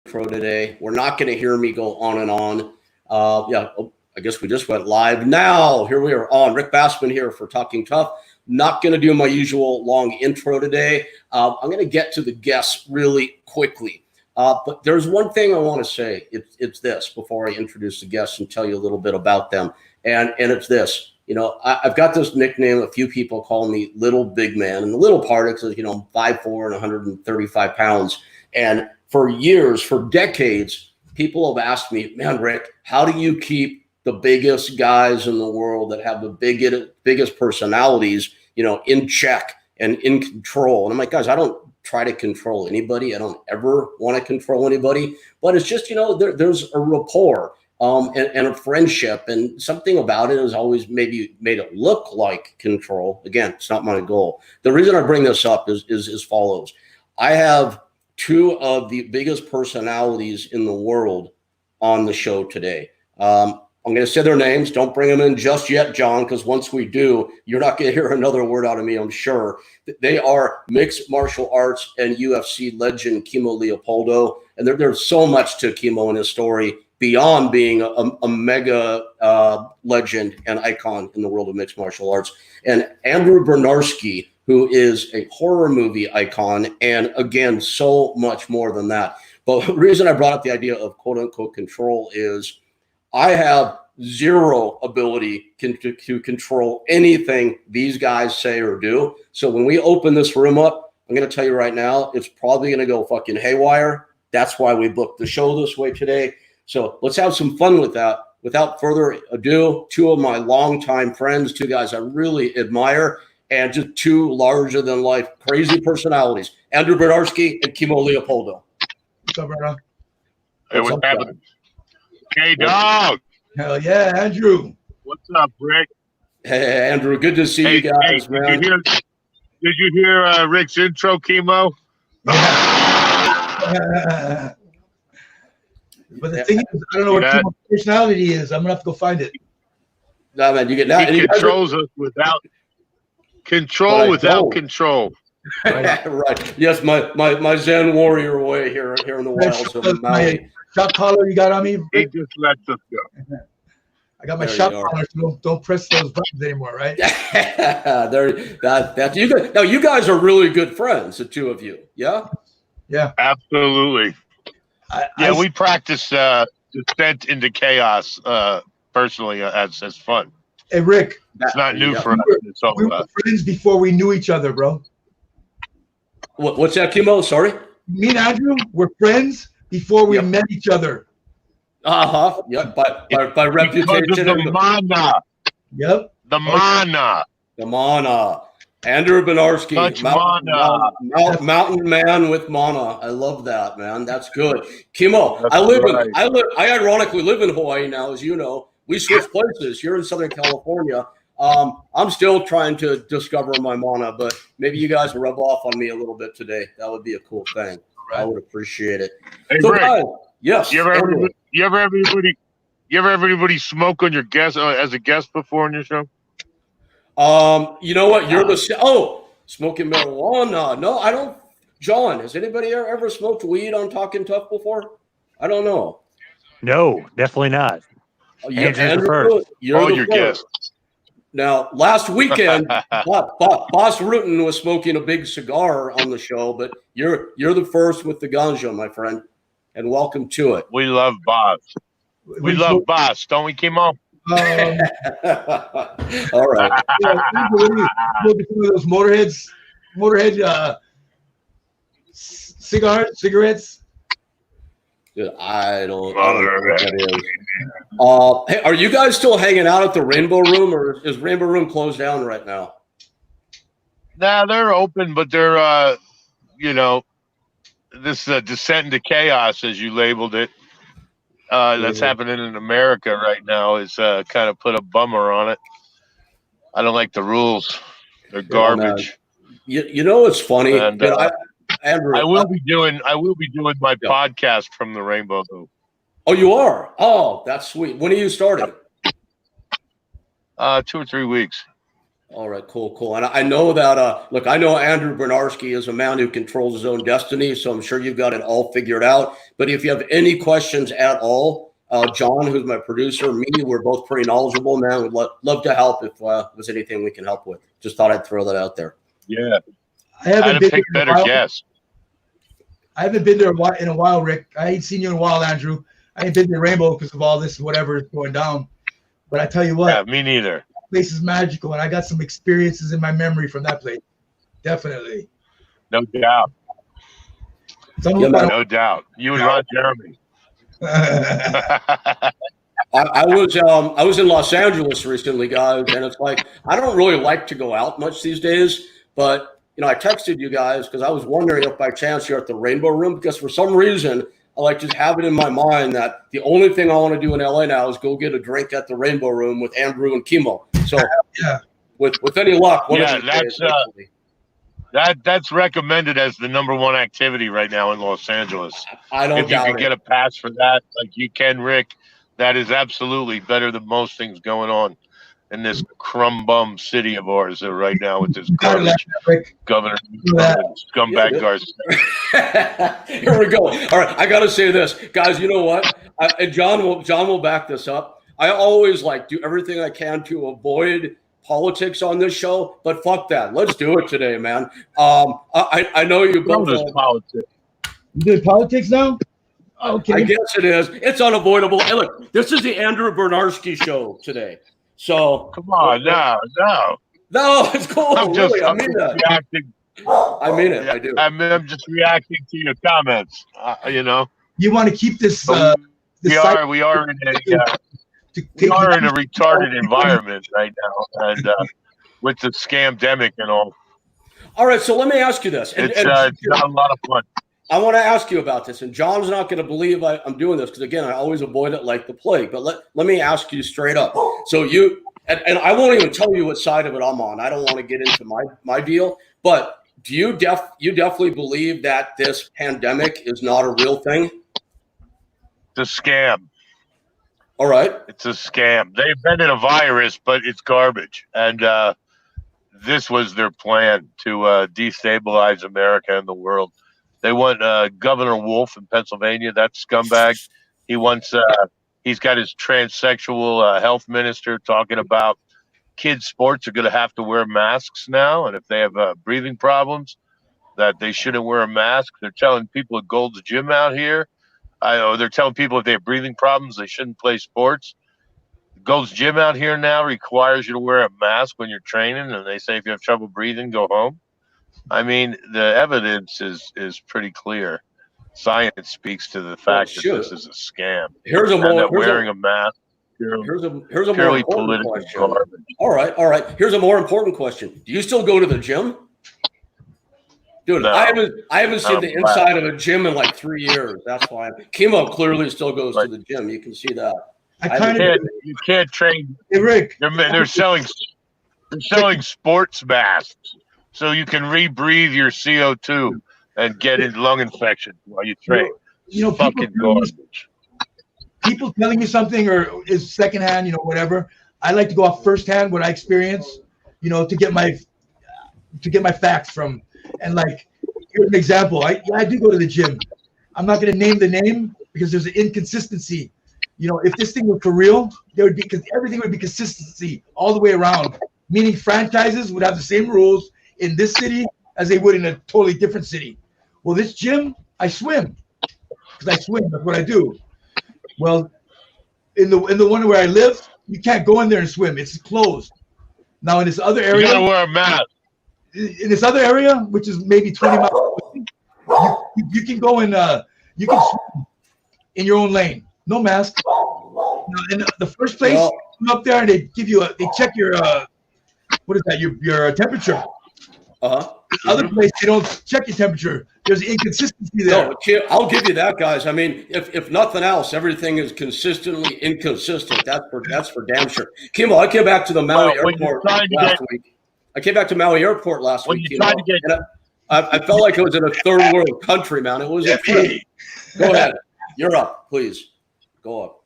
intro today. We're not going to hear me go on and on. I guess we just went live. Now, here we are on. Rick Bassman here for Talking Tough. Not going to do my usual long intro today. I'm going to get to the guests really quickly. But there's one thing I want to say. It's this before I introduce the guests and tell you a little bit about them. And it's this. You know, I've got this nickname. A few people call me Little Big Man. And the little part is, I'm 5'4" and 135 pounds. And for years, for decades, people have asked me, man, Rick, how do you keep the biggest guys in the world that have the biggest personalities, in check and in control? And I'm like, guys, I don't try to control anybody. I don't ever want to control anybody. But it's just, there's a rapport. And a friendship, and something about it has always maybe made it look like control. Again, it's not my goal. The reason I bring this up is as follows. I have two of the biggest personalities in the world on the show today. I'm going to say their names. Don't bring them in just yet, John, because once we do, you're not going to hear another word out of me, I'm sure. They are mixed martial arts and UFC legend Kimo Leopoldo. And there's so much to Kimo and his story beyond being a mega legend and icon in the world of mixed martial arts. And Andrew Bryniarski, who is a horror movie icon, and again, so much more than that. But the reason I brought up the idea of quote unquote control is I have zero ability to control anything these guys say or do. So when we open this room up, I'm going to tell you right now, it's probably going to go fucking haywire. That's why we booked the show this way today. So let's have some fun with that. Without further ado, two of my longtime friends, two guys I really admire, and just two larger-than-life crazy personalities, Andrew Bryniarski and Kimo Leopoldo. What's up, brother? Hey, what's happening? Hey, dog. Hell yeah, Andrew. What's up, Rick? Hey, Andrew, good to see you guys, man. Did you hear Rick's intro, Kimo? Yeah. But the thing is, I don't know what Kimo's personality is. I'm gonna have to go find it. No, man, you get that. He controls us without control. Right. Right. Yes, my Zen warrior way here in the wilds of Maui. Shot collar you got on me? He just lets us go. I got my shot collar, so don't press those buttons anymore, right? You guys are really good friends, the two of you. Yeah. Yeah. Absolutely. We practice descent into chaos personally as fun. Hey, Rick. It's not new for us. We were friends before we knew each other, bro. What's that, Kimo? Sorry? Me and Andrew were friends before we met each other. Uh-huh. Yep. By reputation. The mana. Yep. The mana. The mana. Andrew Bryniarski, mountain man with mana. I love that, man. That's good. Kimo, I ironically live in Hawaii now, as you know. We switched places. You're in Southern California. I'm still trying to discover my mana, but maybe you guys will rub off on me a little bit today. That would be a cool thing. Right. I would appreciate it. Hey, so, Rick, guys, yes. You ever have anybody smoke on your guest as a guest before on your show? You know what? You're smoking marijuana. No, I don't. John, has anybody ever smoked weed on Talking Tough before? I don't know. No, definitely not. Andrew, you're your guest. Now, last weekend, Boss Rutan was smoking a big cigar on the show, but you're the first with the ganja, my friend, and welcome to it. We love Boss. We love Boss, don't we, Kimo? All right. Those motorhead cigarettes. Dude, I don't know what that is. Hey, are you guys still hanging out at the Rainbow Room, or is Rainbow Room closed down right now? Nah, they're open, but they're this descent into chaos, as you labeled it. That's happening in America right now is kind of put a bummer on it. I don't like the rules. They're garbage. You know what's funny? And, Andrew, I will be doing my podcast from the Rainbow Room. Oh, you are? Oh, that's sweet. When are you starting? 2 or 3 weeks. All right, cool. And I know that, look, I know Andrew Bryniarski is a man who controls his own destiny, so I'm sure you've got it all figured out. But if you have any questions at all, John, who's my producer, me, we're both pretty knowledgeable, man. We'd love to help if there's anything we can help with. Just thought I'd throw that out there. Yeah. I haven't been pick better guests. I haven't been there in a while, Rick. I ain't seen you in a while, Andrew. I ain't been to Rainbow because of all this, whatever is going down. But I tell you what. Yeah, me neither. Place is magical, and I got some experiences in my memory from that place. Definitely. No doubt. No doubt. You and Ron Jeremy. I was in Los Angeles recently, guys, and it's like I don't really like to go out much these days, but I texted you guys because I was wondering if by chance you're at the Rainbow Room, because for some reason I like just have it in my mind that the only thing I want to do in LA now is go get a drink at the Rainbow Room with Andrew and Kimo. So with any luck, that's recommended as the #1 activity right now in Los Angeles. I don't doubt it. If you can get a pass for that, like you can, Rick, that is absolutely better than most things going on in this crumb bum city of ours right now with this garbage governor scumbag Garcia. Here we go. All right, I got to say this, guys. You know what? And John will back this up. I always do everything I can to avoid politics on this show, but fuck that. Let's do it today, man. I know you both. Politics. You doing politics now? Okay. I guess it is. It's unavoidable. Hey, look, this is the Andrew Bryniarski show today. So come on, no, it's cool. I'm just reacting. I mean it. I do. I'm just reacting to your comments. You want to keep this. We are in a retarded environment right now, and with the scamdemic and all. All right, so let me ask you this. It's not a lot of fun. I want to ask you about this, and John's not going to believe I'm doing this because, again, I always avoid it like the plague. But let me ask you straight up. So and I won't even tell you what side of it I'm on. I don't want to get into my deal. But do you definitely believe that this pandemic is not a real thing? It's a scam. All right. It's a scam. They invented a virus, but it's garbage. And this was their plan to destabilize America and the world. They want Governor Wolf in Pennsylvania, that scumbag. He wants he's got his transsexual health minister talking about kids' sports are going to have to wear masks now, and if they have breathing problems, that they shouldn't wear a mask. They're telling people at Gold's Gym out here, they're telling people if they have breathing problems, they shouldn't play sports. Gold's Gym out here now requires you to wear a mask when you're training, and they say if you have trouble breathing, go home. I mean, the evidence is pretty clear. Science speaks to the fact that this is a scam. Here's a mask. Here's a more important question. Garbage. All right. Here's a more important question. Do you still go to the gym? Dude, no, I haven't seen the inside of a gym in like 3 years. That's why Kimo clearly still goes to the gym. You can see that. You can't train. Hey, Rick. They're selling sports masks so you can rebreathe your CO2 and get a lung infection while you train. Fucking garbage. People telling me something or is secondhand, whatever. I like to go off firsthand what I experience, to get my facts from. And here's an example. I do go to the gym. I'm not going to name the name because there's an inconsistency. If this thing were for real, there would be, because everything would be consistency all the way around. Meaning franchises would have the same rules in this city as they would in a totally different city. Well, this gym, I swim because I swim. That's what I do. Well, in the one where I live, you can't go in there and swim. It's closed. Now in this other area, you gotta wear a mask. In this other area, which is maybe 20 miles away, you can go in. You can swim in your own lane, no mask. In the first place, you come up there and they give you they check your what is that? Your temperature. Other place they don't check your temperature. There's inconsistency there. No, I'll give you that, guys. I mean, if nothing else, everything is consistently inconsistent. That's for damn sure. Kimo, I came back to the Maui airport last week. I came back to Maui airport last week. I felt like it was in a third world country, man. It was incredible. Go ahead. You're up, please. Go up.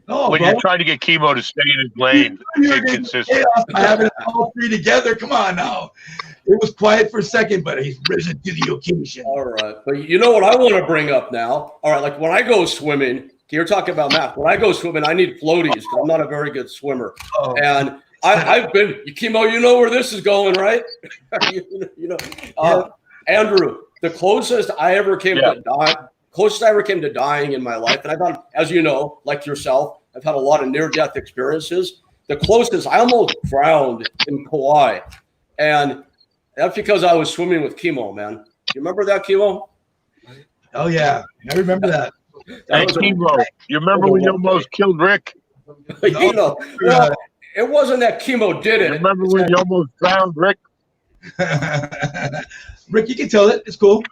No, when bro. you're trying to get Kimo to stay in his lane, You're inconsistent. chaos by having all three together. Come on now. It was quiet for a second, but he's risen to the occasion. All right. But you know what I want to bring up now? All right. Like when I go swimming, you're talking about math. When I go swimming, I need floaties because I'm not a very good swimmer. Oh. And I've been, Kimo, you know where this is going, right? Andrew, the closest I ever came to dying in my life, and I've had, as you know, like yourself, I've had a lot of near-death experiences. The closest, I almost drowned in Kauai. And that's because I was swimming with Kimo, man. You remember that, Kimo? Oh, yeah. I remember that. Hey, Kimo, you remember when you almost killed Rick? Well, it wasn't that Kimo did it. You remember when you almost drowned Rick? Rick, you can tell it. It's cool.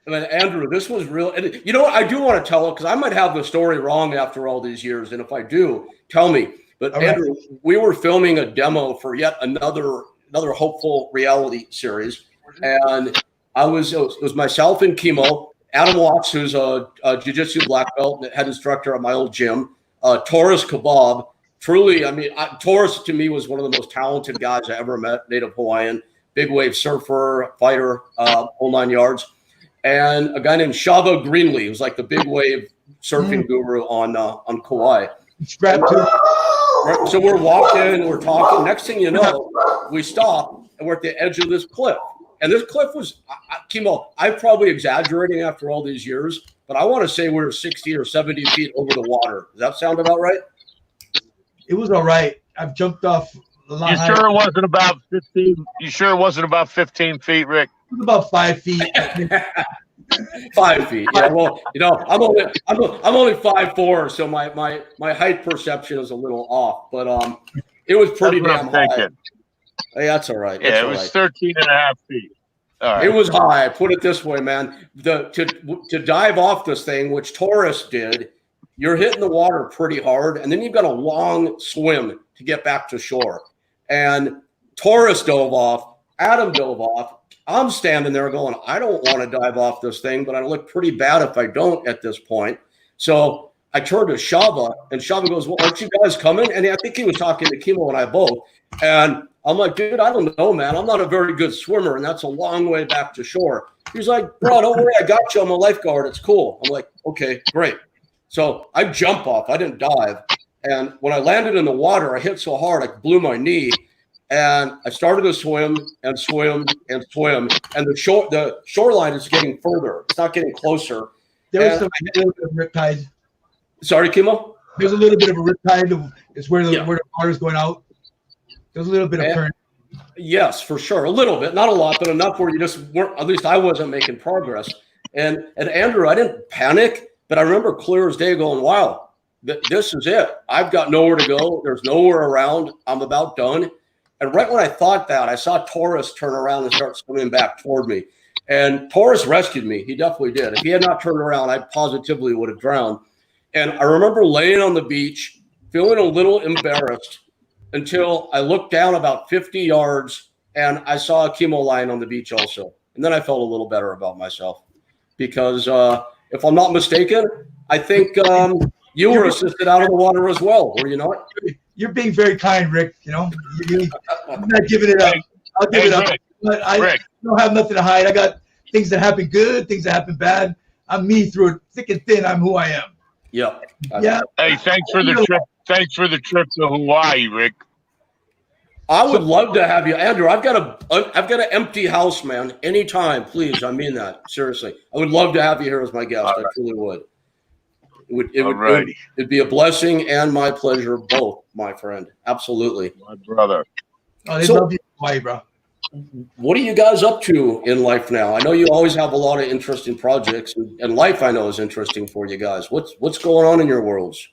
I mean, Andrew, this was real. And you know what? I do want to tell it because I might have the story wrong after all these years. And if I do, tell me. But all Andrew, right. We were filming a demo for yet another hopeful reality series. And it was myself and Kimo, Adam Watts, who's a jiu-jitsu black belt, head instructor at my old gym, Taurus Kebab. Truly, I mean, Taurus to me was one of the most talented guys I ever met, native Hawaiian, big wave surfer, fighter, whole 9 yards. And a guy named Shava Greenlee, who's like the big wave surfing guru on Kauai. So we're walking, we're talking. Next thing you know, we stop and we're at the edge of this cliff. And this cliff was, Kimo, I'm probably exaggerating after all these years, but I want to say we're 60 or 70 feet over the water. Does that sound about right? It was all right. I've jumped off a lot. You sure it wasn't about 15? You sure it wasn't about 15 feet, Rick? It was about 5 feet. 5 feet. Yeah. Well, I'm only 5'4", so my height perception is a little off. But it was pretty damn high. Hey, that's all right. Yeah, it was 13 and a half feet. All right. It was high. Put it this way, man. To dive off this thing, which Taurus did, you're hitting the water pretty hard, and then you've got a long swim to get back to shore. And Taurus dove off. Adam dove off. I'm standing there going, I don't want to dive off this thing, but I look pretty bad if I don't at this point. So I turned to Shava, and Shava goes, well, aren't you guys coming? And I think he was talking to Kimo and I both. And I'm like, dude, I don't know, man. I'm not a very good swimmer, and that's a long way back to shore. He's like, bro, don't worry. I got you. I'm a lifeguard. It's cool. I'm like, okay, great. So I jump off. I didn't dive. And when I landed in the water, I hit so hard, I blew my knee. And I started to swim and swim and swim. And the shoreline is getting further. It's not getting closer. There was a little bit of riptide. Sorry, Kimo? There's a little bit of a riptide. It's where the water's going out. There's a little bit of current. Yes, for sure. A little bit. Not a lot, but enough where you just weren't, at least I wasn't making progress. And Andrew, I didn't panic. But I remember clear as day going, wow, this is it. I've got nowhere to go. There's nowhere around. I'm about done. And right when I thought that, I saw Taurus turn around and start swimming back toward me. And Taurus rescued me. He definitely did. If he had not turned around, I positively would have drowned. And I remember laying on the beach, feeling a little embarrassed until I looked down about 50 yards and I saw a Kimo lying on the beach also. And then I felt a little better about myself because if I'm not mistaken, I think you were assisted out of the water as well, were you not? You're being very kind, Rick. I'm not giving it up. I'll give it up. But I don't have nothing to hide. I got things that happen good, things that happen bad. I'm me through it, thick and thin. I'm who I am. Yeah. Yeah. Hey, thanks for the trip. Thanks for the trip to Hawaii, Rick. I would love to have you, Andrew. I've got an empty house, man. Anytime, please. I mean that seriously. I would love to have you here as my guest. I truly would. It'd be a blessing and my pleasure, both, my friend. Absolutely, my brother. Oh, they love you, Hawaii, bro. What are you guys up to in life now? I know you always have a lot of interesting projects, and life I know is interesting for you guys. What's going on in your worlds?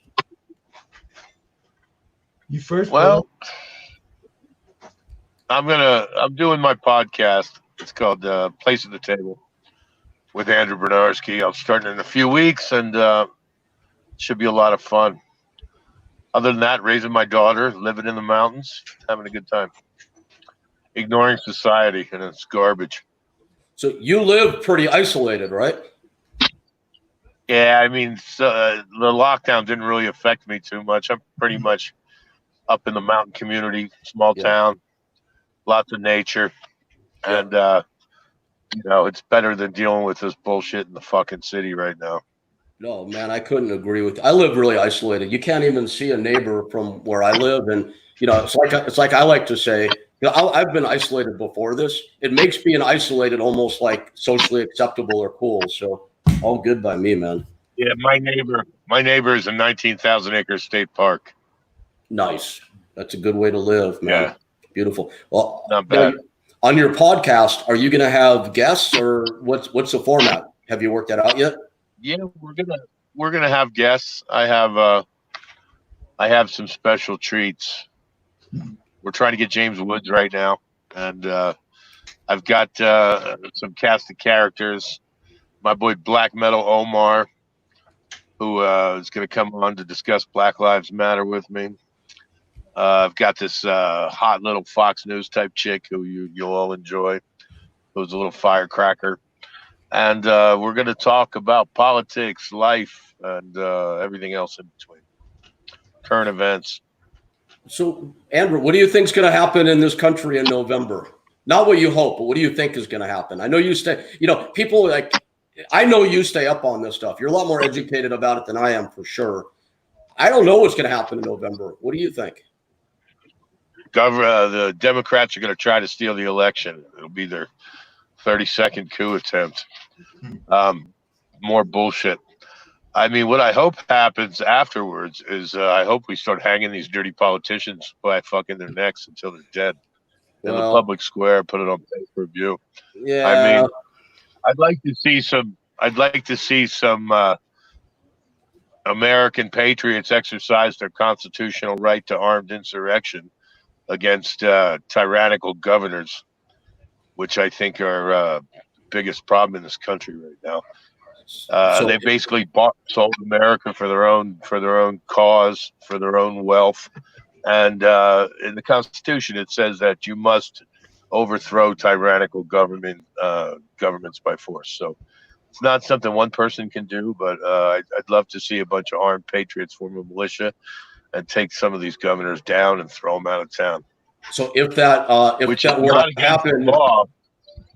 You first. Well, I'm doing my podcast. It's called Place at the Table with Andrew Bryniarski. I'm starting in a few weeks, and it should be a lot of fun. Other than that, raising my daughter, living in the mountains, having a good time. Ignoring society and its garbage. So you live pretty isolated, right? Yeah, I mean, the lockdown didn't really affect me too much. I'm pretty much up in the mountain community, small Yeah. town, lots of nature, Yeah. and it's better than dealing with this bullshit in the fucking city right now. No, man, I couldn't agree with you. I live really isolated. You can't even see a neighbor from where I live, and it's like I like to say, I've been isolated before this. It makes being isolated almost like socially acceptable or cool. So all good by me, man. Yeah, my neighbor is a 19,000 acre state park. Nice. That's a good way to live, man. Yeah, Beautiful. Well, not bad. on your podcast, are you going to have guests, or what's the format? Have you worked that out yet? Yeah, we're gonna have guests. I have some special treats. We're trying to get James Woods right now, and I've got some cast of characters. My boy Black Metal Omar, who is going to come on to discuss Black Lives Matter with me. I've got this hot little Fox News type chick who you'll all enjoy, who's a little firecracker. And we're going to talk about politics, life, and everything else in between. Current events. So, Andrew, what do you think is going to happen in this country in November? Not what you hope, but what do you think is going to happen? I know you stay, people I know you stay up on this stuff. You're a lot more educated about it than I am, for sure. I don't know what's going to happen in November. What do you think? The Democrats are going to try to steal the election. It'll be their 32nd coup attempt. More bullshit. I mean, what I hope happens afterwards is I hope we start hanging these dirty politicians by fucking their necks until they're dead in the public square. Put it on pay-per-view. Yeah. I mean, I'd like to see some American patriots exercise their constitutional right to armed insurrection against tyrannical governors, which I think are the biggest problem in this country right now. They basically bought and sold America for their own cause, for their own wealth. And in the Constitution, it says that you must overthrow tyrannical governments by force. So it's not something one person can do, but I'd love to see a bunch of armed patriots form a militia and take some of these governors down and throw them out of town. So if that were to happen,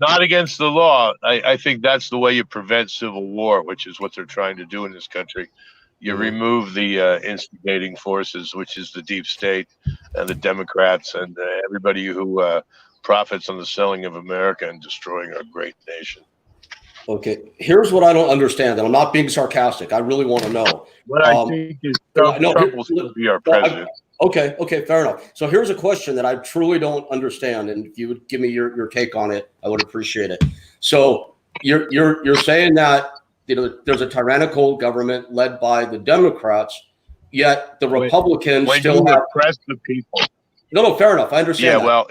not against the law. I think that's the way you prevent civil war, which is what they're trying to do in this country. You remove the instigating forces, which is the deep state and the Democrats and everybody who profits on the selling of America and destroying our great nation. Okay, here's what I don't understand, and I'm not being sarcastic. I really want to know. What I think is Trump will still be our president. Okay, fair enough. So here's a question that I truly don't understand, and if you would give me your take on it, I would appreciate it. So you're saying that there's a tyrannical government led by the Democrats, yet the Republicans still oppress the people. No, fair enough. I understand. Yeah, well,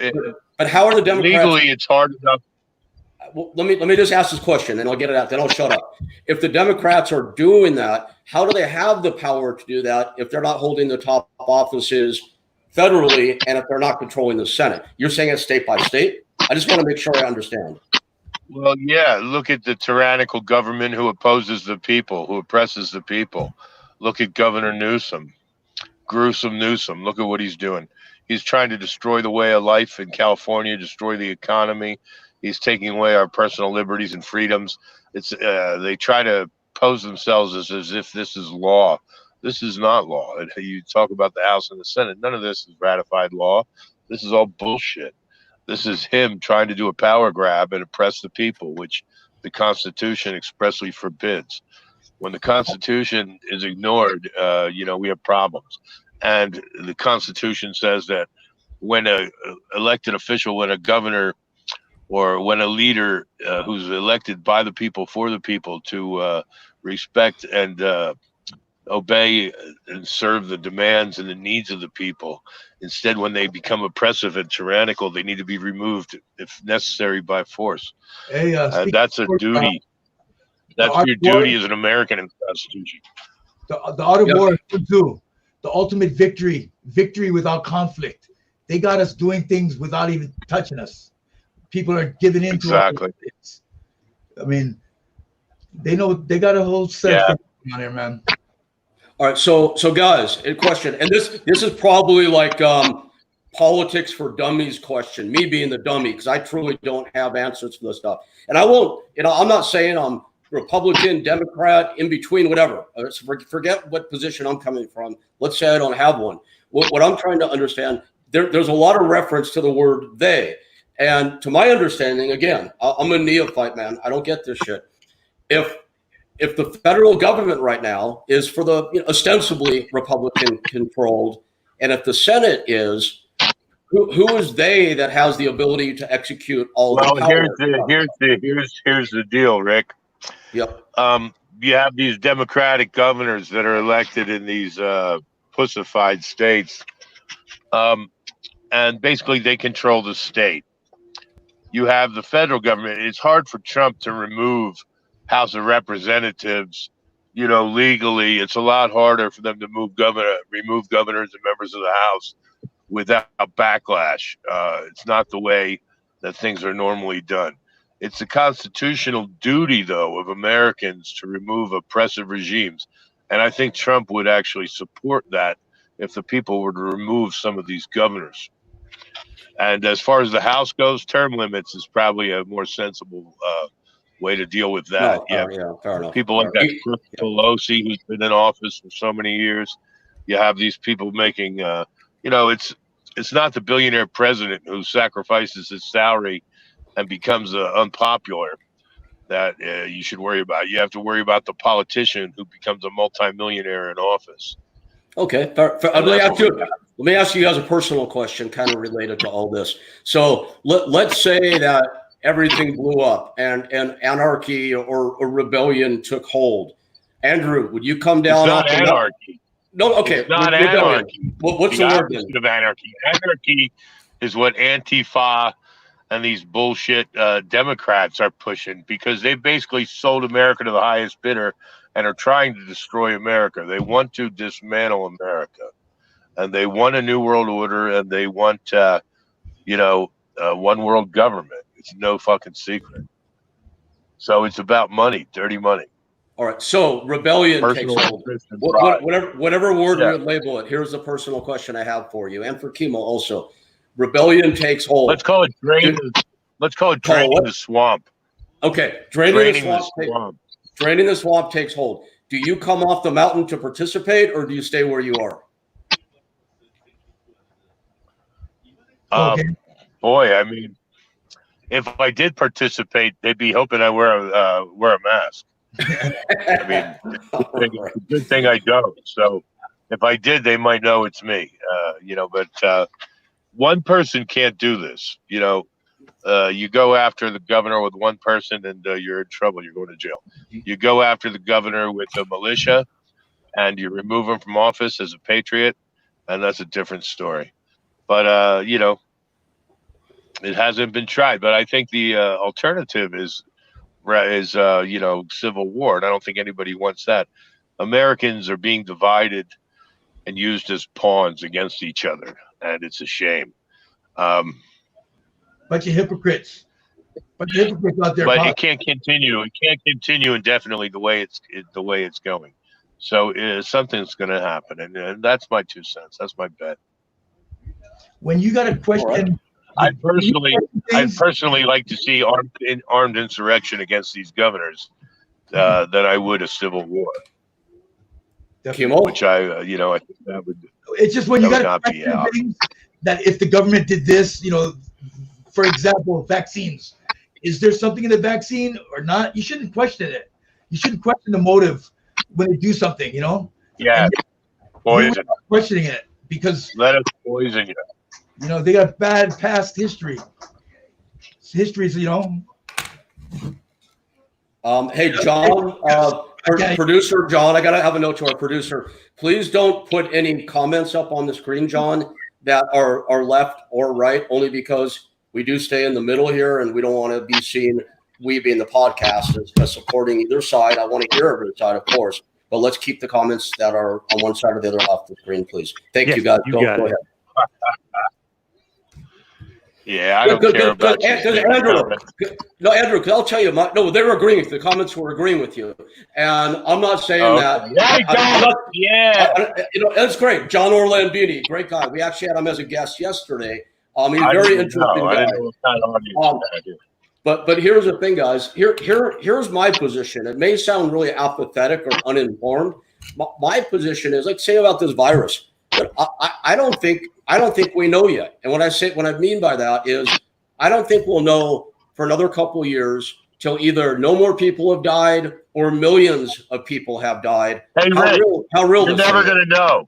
but how are the Democrats? Legally, it's hard enough. Well, let me just ask this question, and I'll get it out. Then I'll shut up. If the Democrats are doing that, how do they have the power to do that if they're not holding the top offices federally and if they're not controlling the Senate? You're saying it's state by state? I just want to make sure I understand. Well, yeah. Look at the tyrannical government who opposes the people, who oppresses the people. Look at Governor Newsom, gruesome Newsom. Look at what he's doing. He's trying to destroy the way of life in California, destroy the economy. He's taking away our personal liberties and freedoms. They try to pose themselves as if this is law. This is not law. You talk about the House and the Senate. None of this is ratified law. This is all bullshit. This is him trying to do a power grab and oppress the people, which the Constitution expressly forbids. When the Constitution is ignored, we have problems. And the Constitution says that when an elected official, when a governor, or when a leader who's elected by the people for the people to respect and obey and serve the demands and the needs of the people. Instead, when they become oppressive and tyrannical, they need to be removed, if necessary, by force. Hey, that's a duty. That's your duty as an American in the Constitution. The art of war too. The ultimate victory without conflict. They got us doing things without even touching us. People are giving in to exactly. I mean, they know they got a whole set of Come on here, man. All right, so guys, a question, and this is probably like politics for dummies question. Me being the dummy, because I truly don't have answers for this stuff, and I won't. I'm not saying I'm Republican, Democrat, in between, whatever. Forget what position I'm coming from. Let's say I don't have one. What I'm trying to understand, there's a lot of reference to the word they, and to my understanding, again, I'm a neophyte, man. I don't get this shit. If the federal government right now is for the ostensibly Republican controlled, and if the Senate is, who is they that has the ability to execute all the power? Here's the deal, Rick. Yep. You have these Democratic governors that are elected in these pussified states, and basically they control the state. You have the federal government. It's hard for Trump to remove House of Representatives, legally. It's a lot harder for them to remove governors and members of the House without backlash. It's not the way that things are normally done. It's the constitutional duty, though, of Americans to remove oppressive regimes. And I think Trump would actually support that if the people were to remove some of these governors. And as far as the House goes, term limits is probably a more sensible way to deal with that. Yeah, fair enough. People like that Pelosi, who's been in office for so many years. You have these people making, it's not the billionaire president who sacrifices his salary and becomes unpopular that you should worry about. You have to worry about the politician who becomes a multimillionaire in office. Okay. Let me ask you guys a personal question kind of related to all this. So let's say that everything blew up and anarchy or rebellion took hold. Andrew, would you come down? It's not anarchy. No, okay. It's not anarchy. What's the word then? Of anarchy. Anarchy is what Antifa and these bullshit Democrats are pushing, because they basically sold America to the highest bidder and are trying to destroy America. They want to dismantle America, and they want a new world order, and they want, one world government. It's no fucking secret. So it's about money, dirty money. All right. So rebellion Personal takes hold. Whatever word we would label it. Here's the personal question I have for you, and for Kimo also. Rebellion takes hold. Let's call it draining the swamp. Okay. Draining the swamp takes hold. Do you come off the mountain to participate, or do you stay where you are? Boy, I mean, if I did participate, they'd be hoping I wear a mask. I mean, good thing I don't. So if I did, they might know it's me. But one person can't do this. You go after the governor with one person, and you're in trouble. You're going to jail. You go after the governor with a militia, and you remove him from office as a patriot, and that's a different story. But it hasn't been tried. But I think the alternative is civil war, and I don't think anybody wants that. Americans are being divided and used as pawns against each other, and it's a shame. Bunch of hypocrites. Out there. But it can't continue. It can't continue indefinitely the way it's going. So something's going to happen, and that's my 2 cents. That's my bet. When you got a question, I'd personally like to see armed insurrection against these governors than I would a civil war. Kimo? Which I think that would. It's just when you got things that if the government did this, for example, vaccines. Is there something in the vaccine or not? You shouldn't question it. You shouldn't question the motive when they do something. Yeah. Poison. Questioning it because let us poison you. They got bad past history. Histories, Hey, John, producer John, I gotta have a note to our producer. Please don't put any comments up on the screen, John, that are left or right, only because we do stay in the middle here, and we don't want to be seen, we being the podcast, as supporting either side. I want to hear every side, of course, but let's keep the comments that are on one side or the other off the screen, please. Thank you, guys. Go ahead. Yeah, I don't care about because Andrew, because I'll tell you, they were agreeing. The comments were agreeing with you, and I'm not saying that. That's great. John Orlandini, great guy. We actually had him as a guest yesterday. He's a very interesting guy. I didn't know what kind of audience that is. But here's the thing, guys. Here's my position. It may sound really apathetic or uninformed. My position is, like, say about this virus. I don't think we know yet. And what I mean by that is, I don't think we'll know for another couple of years till either no more people have died or millions of people have died. Hey, how real? You're never going to know.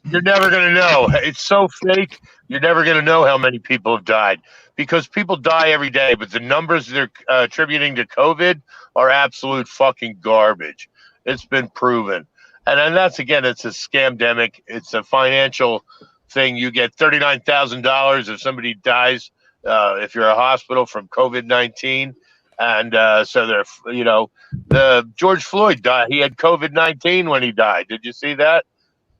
You're never going to know. It's so fake. You're never going to know how many people have died, because people die every day. But the numbers they're attributing to COVID are absolute fucking garbage. It's been proven. And that's, again, it's a scamdemic. It's a financial thing. You get $39,000 if somebody dies, if you're a hospital from COVID-19. And so they're, the George Floyd died. He had COVID-19 when he died. Did you see that?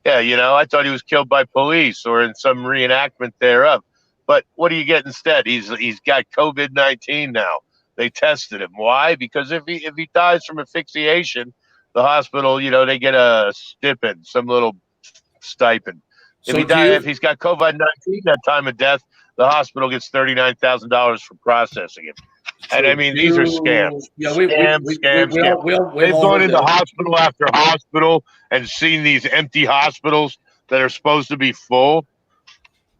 Yeah, I thought he was killed by police or in some reenactment thereof. But what do you get instead? He's got COVID-19 now. They tested him. Why? Because if he dies from asphyxiation, the hospital, they get a stipend, some little stipend. If he's got COVID-19 that time of death, the hospital gets $39,000 for processing it. And I mean, these are scams. Yeah, scams. They've gone into hospital after hospital and seen these empty hospitals that are supposed to be full.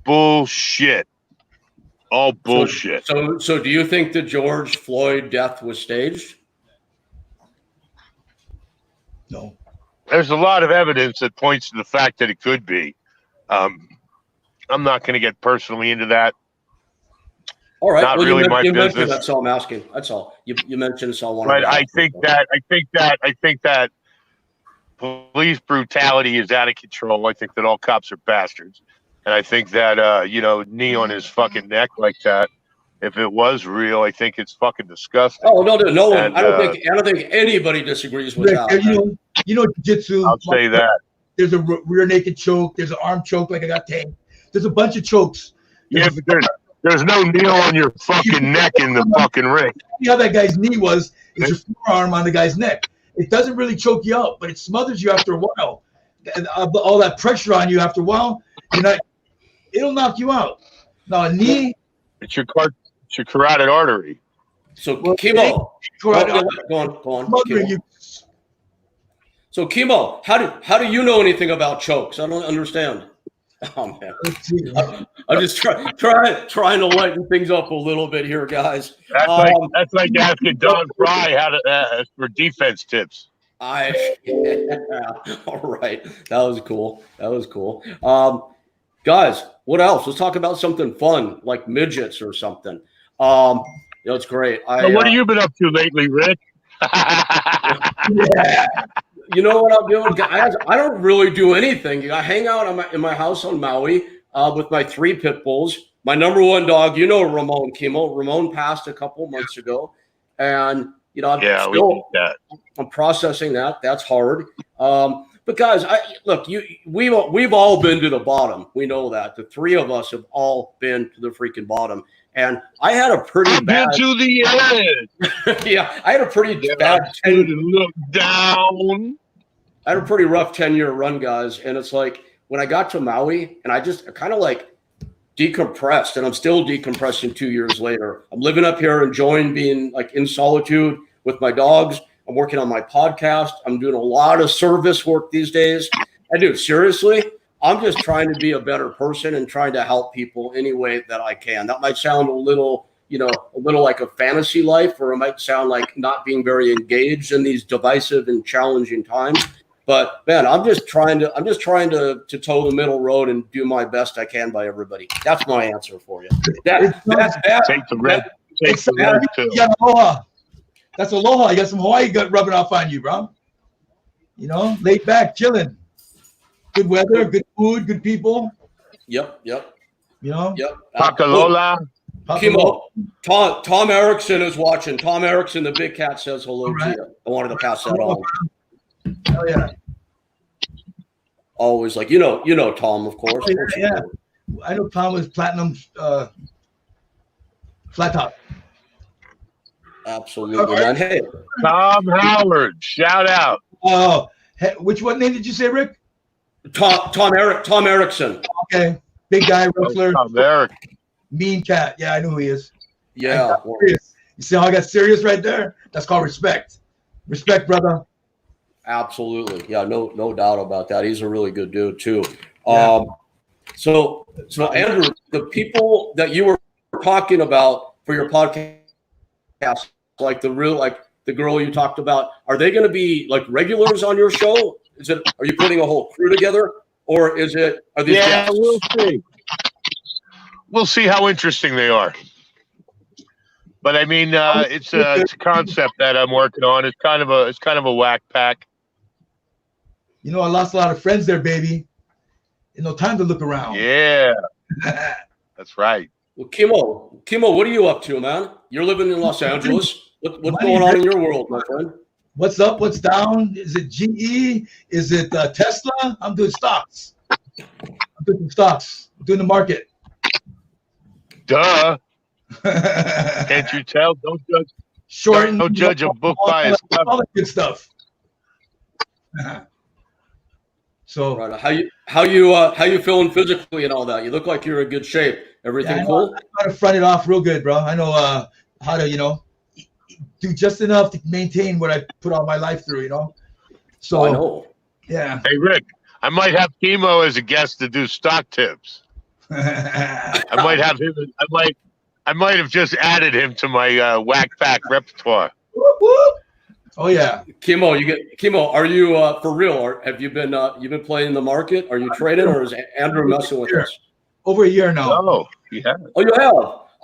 Bullshit. All bullshit. So do you think the George Floyd death was staged? No. There's a lot of evidence that points to the fact that it could be. I'm not going to get personally into that. All right. Not really my business. That's all I'm asking. That's all. You mentioned, so I want. But I think that police brutality is out of control. I think that all cops are bastards, and I think that knee on his fucking neck like that, if it was real, I think it's fucking disgusting. Oh no one. And, I don't think anybody disagrees with that. Jiu-jitsu. I'll say that. There's a rear naked choke. There's an arm choke like I got tagged. There's a bunch of chokes. There's no knee on your fucking neck in the fucking ring. See how that guy's knee was? Is your forearm on the guy's neck. It doesn't really choke you out, but it smothers you after a while. And all that pressure on you after a while, it'll knock you out. Now a knee. It's your carotid artery. So Kimo, go on. Kimo. So Kimo, how do you know anything about chokes? I don't understand. Oh man, I'm just trying to lighten things up a little bit here, guys. That's like asking Don Fry how to for defense tips. All right, that was cool. Guys, what else? Let's talk about something fun like midgets or something. It's great. So what have you been up to lately, Rick? You know what I'm doing, guys? I don't really do anything. I hang out in my house on Maui with my 3 pit bulls. My number 1 dog, Ramon, Kimo. Ramon passed a couple months ago, and I'm processing that. That's hard. But guys, we've all been to the bottom. We know that. The 3 of us have all been to the freaking bottom. And I had a pretty bad to the edge. Yeah, I had a pretty bad look down. I had a pretty rough 10-year run, guys. And it's like when I got to Maui, and I kind of like decompressed, and I'm still decompressing 2 years later. I'm living up here, enjoying being like in solitude with my dogs. I'm working on my podcast. I'm doing a lot of service work these days. And dude, seriously, I'm just trying to be a better person and trying to help people any way that I can. That might sound a little like a fantasy life, or it might sound like not being very engaged in these divisive and challenging times. But man, I'm just trying to toe the middle road and do my best I can by everybody. That's my answer for you. Take the red. Take the red too. You got aloha. That's aloha. You got some Hawaii rubbing off on you, bro. Laid back, chilling. Good weather, good food, good people. Yep. Yep. Pakalola. Kimo, Tom Erickson is watching. Tom Erickson, the big cat, says hello to you. I wanted to pass that on. Oh yeah. Always like Tom, of course. Yeah. I know Tom was platinum Flat top. Absolutely, man. Hey, Tom Howard, shout out. Oh, what name did you say, Rick? Tom Erickson. Okay, big guy, wrestler, Tom Eric. mean cat. Yeah, I know who he is. Yeah. You see how I got serious right there? That's called respect. Respect, brother. Absolutely. Yeah, no doubt about that. He's a really good dude too. Yeah. So Andrew, the people that you were talking about for your podcast, like the girl you talked about, are they going to be like regulars on your show? Are you putting a whole crew together, or are these guests? We'll see. We'll see how interesting they are. But I mean, it's a concept that I'm working on. It's kind of a whack pack. You know, I lost a lot of friends there, baby. No time to look around. Yeah, that's right. Well, Kimo, what are you up to, man? You're living in Los Angeles. What's going on in your world, my friend? What's up? What's down? Is it GE? Is it Tesla? I'm doing stocks. I'm doing the market. Duh. Can't you tell? Don't judge. Short. Don't judge a book by its cover. All that good stuff. So right. How you feeling physically and all that? You look like you're in good shape. Everything cool? I know how to front it off real good, bro. I know how to, do just enough to maintain what I put all my life through, So I know. Yeah. Hey Rick, I might have Kimo as a guest to do stock tips. I might have him. I might have just added him to my whack pack repertoire. Oh yeah, Kimo, are you for real? Have you been playing the market? Are you trading, or is Andrew messing with us? Over a year now. Oh, yeah. Oh, you have.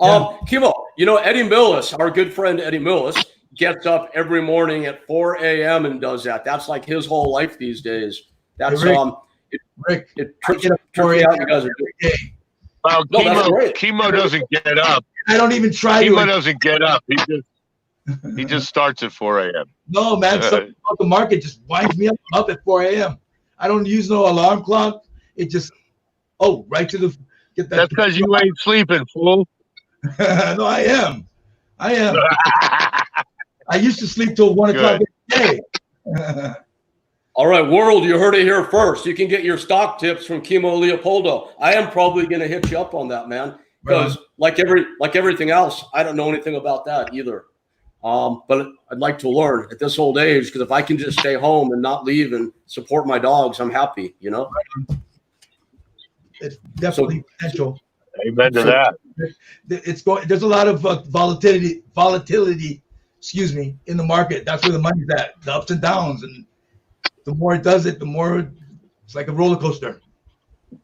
Yeah. Kimo, Eddie Millis, our good friend Eddie Millis, gets up every morning at 4 a.m. and does that. That's like his whole life these days. That's Rick, it I get up 4 trips a.m. out. You guys are doing. Well, No, Kimo doesn't get up. I don't even try Kimo to. doesn't get up. He just starts at 4 a.m. No, man, something about the market just winds me up at 4 a.m. I don't use no alarm clock. It just, right to the, get that. That's because you ain't sleeping, fool. No, I am. I used to sleep till 1 o'clock every day. All right, world, you heard it here first. You can get your stock tips from Kimo Leopoldo. I am probably going to hit you up on that, man, because like everything else, I don't know anything about that either. But I'd like to learn at this old age, because if I can just stay home and not leave and support my dogs, I'm happy, It's definitely potential. Amen to that. There's a lot of volatility, in the market. That's where the money's at, the ups and downs. And the more it does it, the more it's like a roller coaster.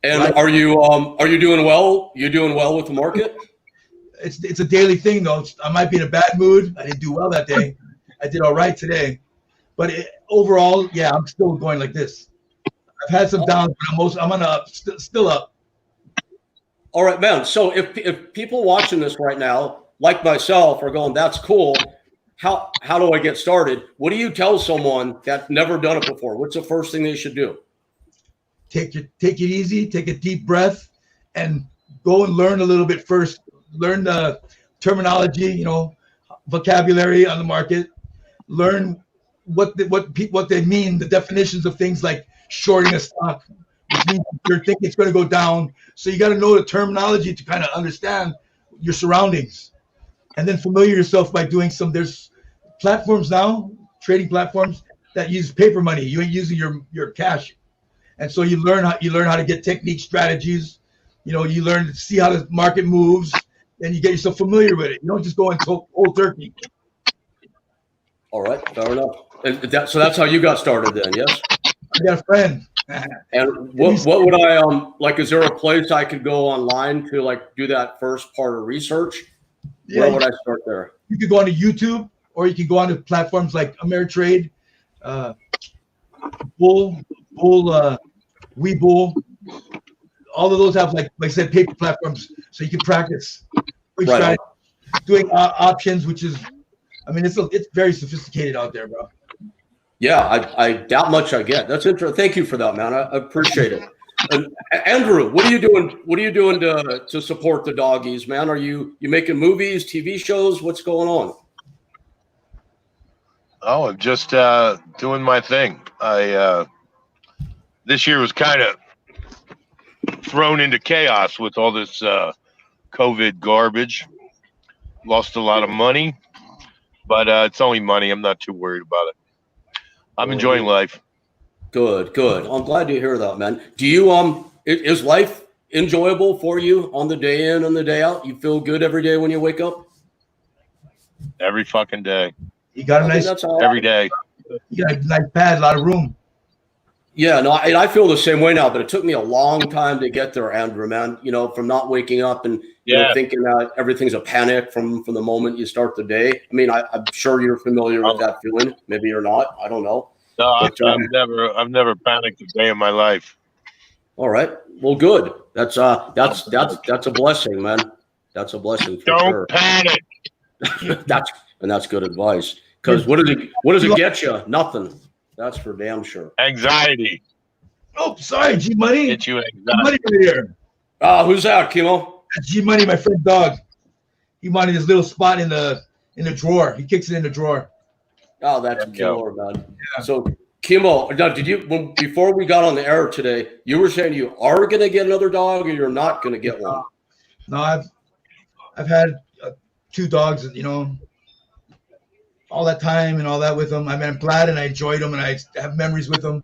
And are you doing well? You doing well with the market? It's a daily thing, though. I might be in a bad mood. I didn't do well that day. I did all right today. But overall, yeah, I'm still going like this. I've had some downs, but I'm on up, still up. All right, man. So if people watching this right now, like myself, are going, that's cool. How do I get started? What do you tell someone that's never done it before? What's the first thing they should do? Take it easy, take a deep breath, and go and learn a little bit first. Learn the terminology, vocabulary on the market. Learn what they mean, the definitions of things like shorting a stock, which means you're thinking it's going to go down. So you got to know the terminology to kind of understand your surroundings, and then familiar yourself by doing there's platforms now, trading platforms that use paper money. You ain't using your cash, and so you learn how to get technique, strategies. You learn to see how the market moves, and you get yourself familiar with it. You don't just go into cold turkey. All right, fair enough. And so that's how you got started then, yes? I got a friend. And what would I like? Is there a place I could go online to like do that first part of research? Yeah, where would I start there? You could go onto YouTube, or you can go onto platforms like Ameritrade, Webull. All of those have like I said, paper platforms, so you can practice doing options, which is, it's very sophisticated out there, bro. Yeah, I doubt much I get. That's interesting. Thank you for that, man. I appreciate it. And Andrew, what are you doing? What are you doing to support the doggies, man? Are you making movies, TV shows? What's going on? Oh, I'm just doing my thing. I this year was kind of thrown into chaos with all this COVID garbage. Lost a lot of money, but it's only money. I'm not too worried about it. I'm enjoying life. Good, good. I'm glad to hear that, man. Do you is life enjoyable for you on the day in and the day out? You feel good every day when you wake up? Every fucking day. You got a nice every day. You got a nice pad, a lot of room. Yeah, no, I feel the same way now, but it took me a long time to get there, Andrew, man. You know, from not waking up and you know, thinking that everything's a panic from the moment you start the day. I mean, I'm sure you're familiar with that feeling. Maybe you're not. I don't know. No, but, I've never panicked a day in my life. All right. Well, good. That's a blessing, man. That's a blessing for sure. Don't panic. That's good advice. Because what does it get you? Nothing. That's for damn sure. Anxiety. Oh, sorry, G Money. Get you anxiety. G Money right here. Who's that, Kimo? That's G Money, my friend dog. He wanted his little spot in the drawer. He kicks it in the drawer. Oh, that's killer, man. Yeah. So, Kimo, now, before we got on the air today, you were saying you are going to get another dog, or you're not going to get one? No, I've had 2 dogs, you know, all that time and all that with them. I mean, I'm glad and I enjoyed them and I have memories with them,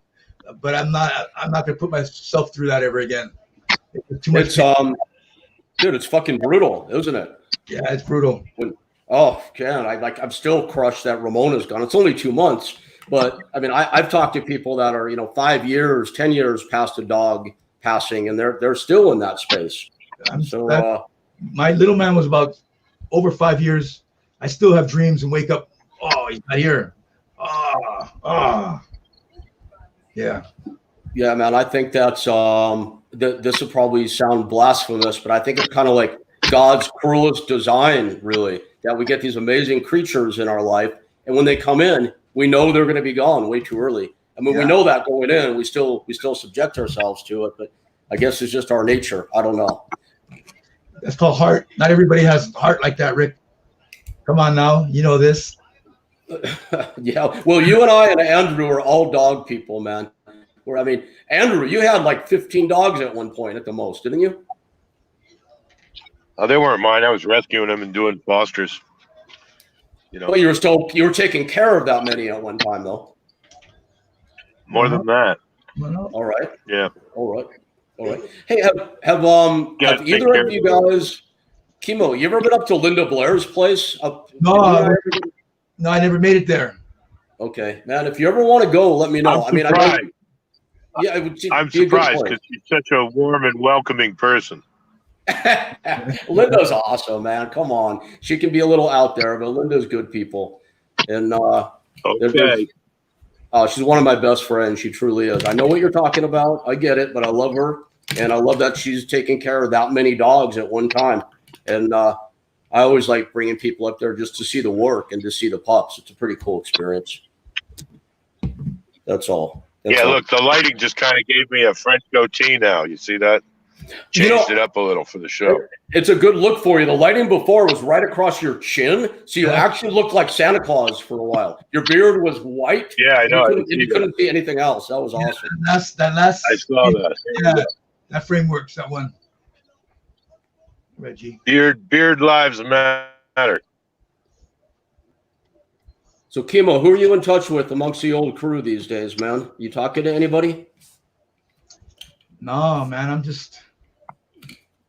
but I'm not going to put myself through that ever again. It's too much. Dude, it's fucking brutal, isn't it? Yeah, it's brutal. I'm still crushed that Ramona's gone. It's only 2 months, but I mean, I've talked to people that are, you know, 5 years, 10 years past a dog passing, and they're still in that space. My little man was about over 5 years. I still have dreams and wake up. Oh, he's not here. Yeah. Yeah, man. I think that's this will probably sound blasphemous, but I think it's kind of like God's cruelest design, really, that we get these amazing creatures in our life, and when they come in, we know they're going to be gone way too early. I mean, we know that going in, we still subject ourselves to it, but I guess it's just our nature. I don't know. That's called heart. Not everybody has heart like that, Rick. Come on now, you know this. Yeah, well, you and I and Andrew are all dog people, man. I mean, Andrew, you had like 15 dogs at one point at the most, didn't you? Oh, they weren't mine. I was rescuing them and doing fosters. You know, well, you were taking care of that many at one time, though. More than that. All right. Yeah. All right. Hey, have either of you guys, Kimo, you ever been up to Linda Blair's place? No, I never made it there. Okay, man. If you ever want to go, let me know. I'm surprised because she's such a warm and welcoming person. Linda's awesome, man. Come on, she can be a little out there, but Linda's good people. And she's one of my best friends. She truly is. I know what you're talking about. I get it, but I love her, and I love that she's taking care of that many dogs at one time. And I always like bringing people up there just to see the work and to see the pups. It's a pretty cool experience. That's all. Look, the lighting just kind of gave me a French goatee now. You see that? Changed it up a little for the show. It's a good look for you. The lighting before was right across your chin, so you actually looked like Santa Claus for a while. Your beard was white. Yeah, I know. You couldn't see anything else. That was awesome. I saw that. Yeah, that frameworks, that one. Reggie. Beard lives matter. So, Kimo, who are you in touch with amongst the old crew these days, man? You talking to anybody? No, man. I'm just.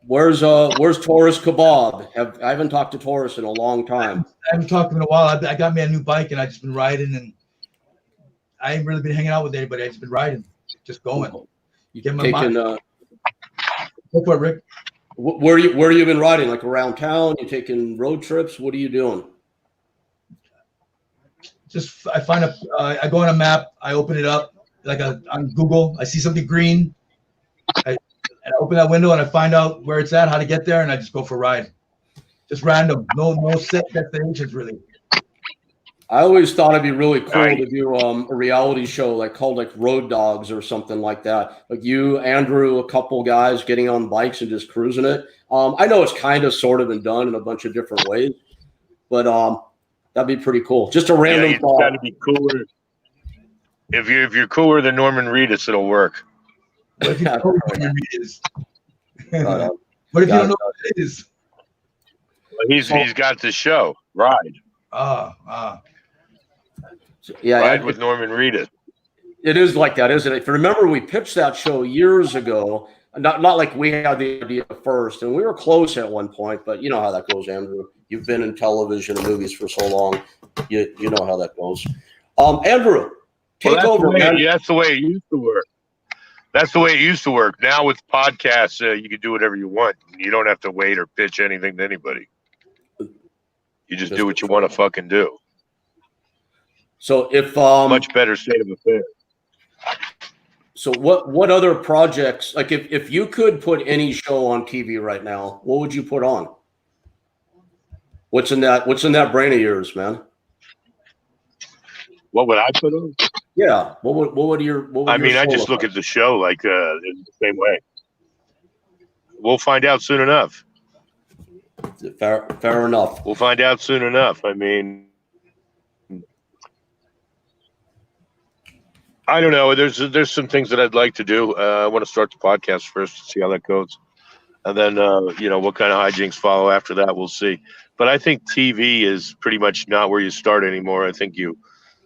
Where's Taurus Kebab? I haven't talked to Taurus in a long time. I haven't talked to him in a while. I got me a new bike and I just been riding, and I ain't really been hanging out with anybody. I just been riding, just going. You get my mind. Go for it, Rick. Where you been riding? Like around town? You taking road trips? What are you doing? Just I go on a map. I open it up on Google. I see something green. I open that window and I find out where it's at, how to get there, and I just go for a ride. Just random. No set destinations really. I always thought it'd be really cool Right. to do a reality show like called like Road Dogs or something like that. Like you, Andrew, a couple guys getting on bikes and just cruising it. I know it's kind of sort of been done in a bunch of different ways, but that'd be pretty cool. Just a Yeah, random you thought. got to be cooler. If you're cooler than Norman Reedus, it'll work. What if you don't know what your meat is? Right What if you Got don't know it. what it is? He's got the show Ride Yeah, Ride with Norman Reedus. it is like that, isn't it? If you remember, we pitched that show years ago. Not like we had the idea first, and we were close at one point, but you know how that goes, Andrew. You've been in television and movies for so long, you know how that goes. Andrew, take over, man. That's the way it used to work. That's the way it used to work. Now with podcasts, you can do whatever you want. You don't have to wait or pitch anything to anybody. You just do what you want to fucking do. So if much better state of affairs. So what other projects, like if you could put any show on TV right now, what would you put on? What's in that brain of yours, man? What would I put on? Yeah. What would your I just look at the show like in the same way. We'll find out soon enough. Fair enough. We'll find out soon enough. I mean, I don't know. There's some things that I'd like to do. I want to start the podcast first to see how that goes, and then what kind of hijinks follow after that. We'll see. But I think TV is pretty much not where you start anymore. I think you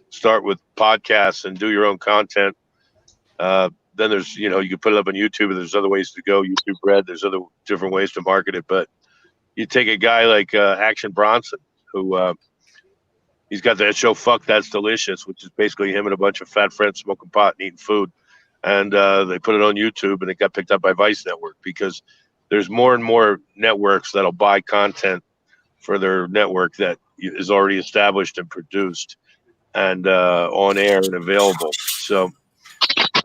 start with podcasts and do your own content. Then there's you can put it up on YouTube, and there's other ways to go. YouTube Red. There's other different ways to market it. But you take a guy like Action Bronson, who he's got that show Fuck That's Delicious, which is basically him and a bunch of fat friends smoking pot and eating food. And they put it on YouTube, and it got picked up by Vice Network because there's more and more networks that'll buy content for their network that is already established and produced and on air and available. So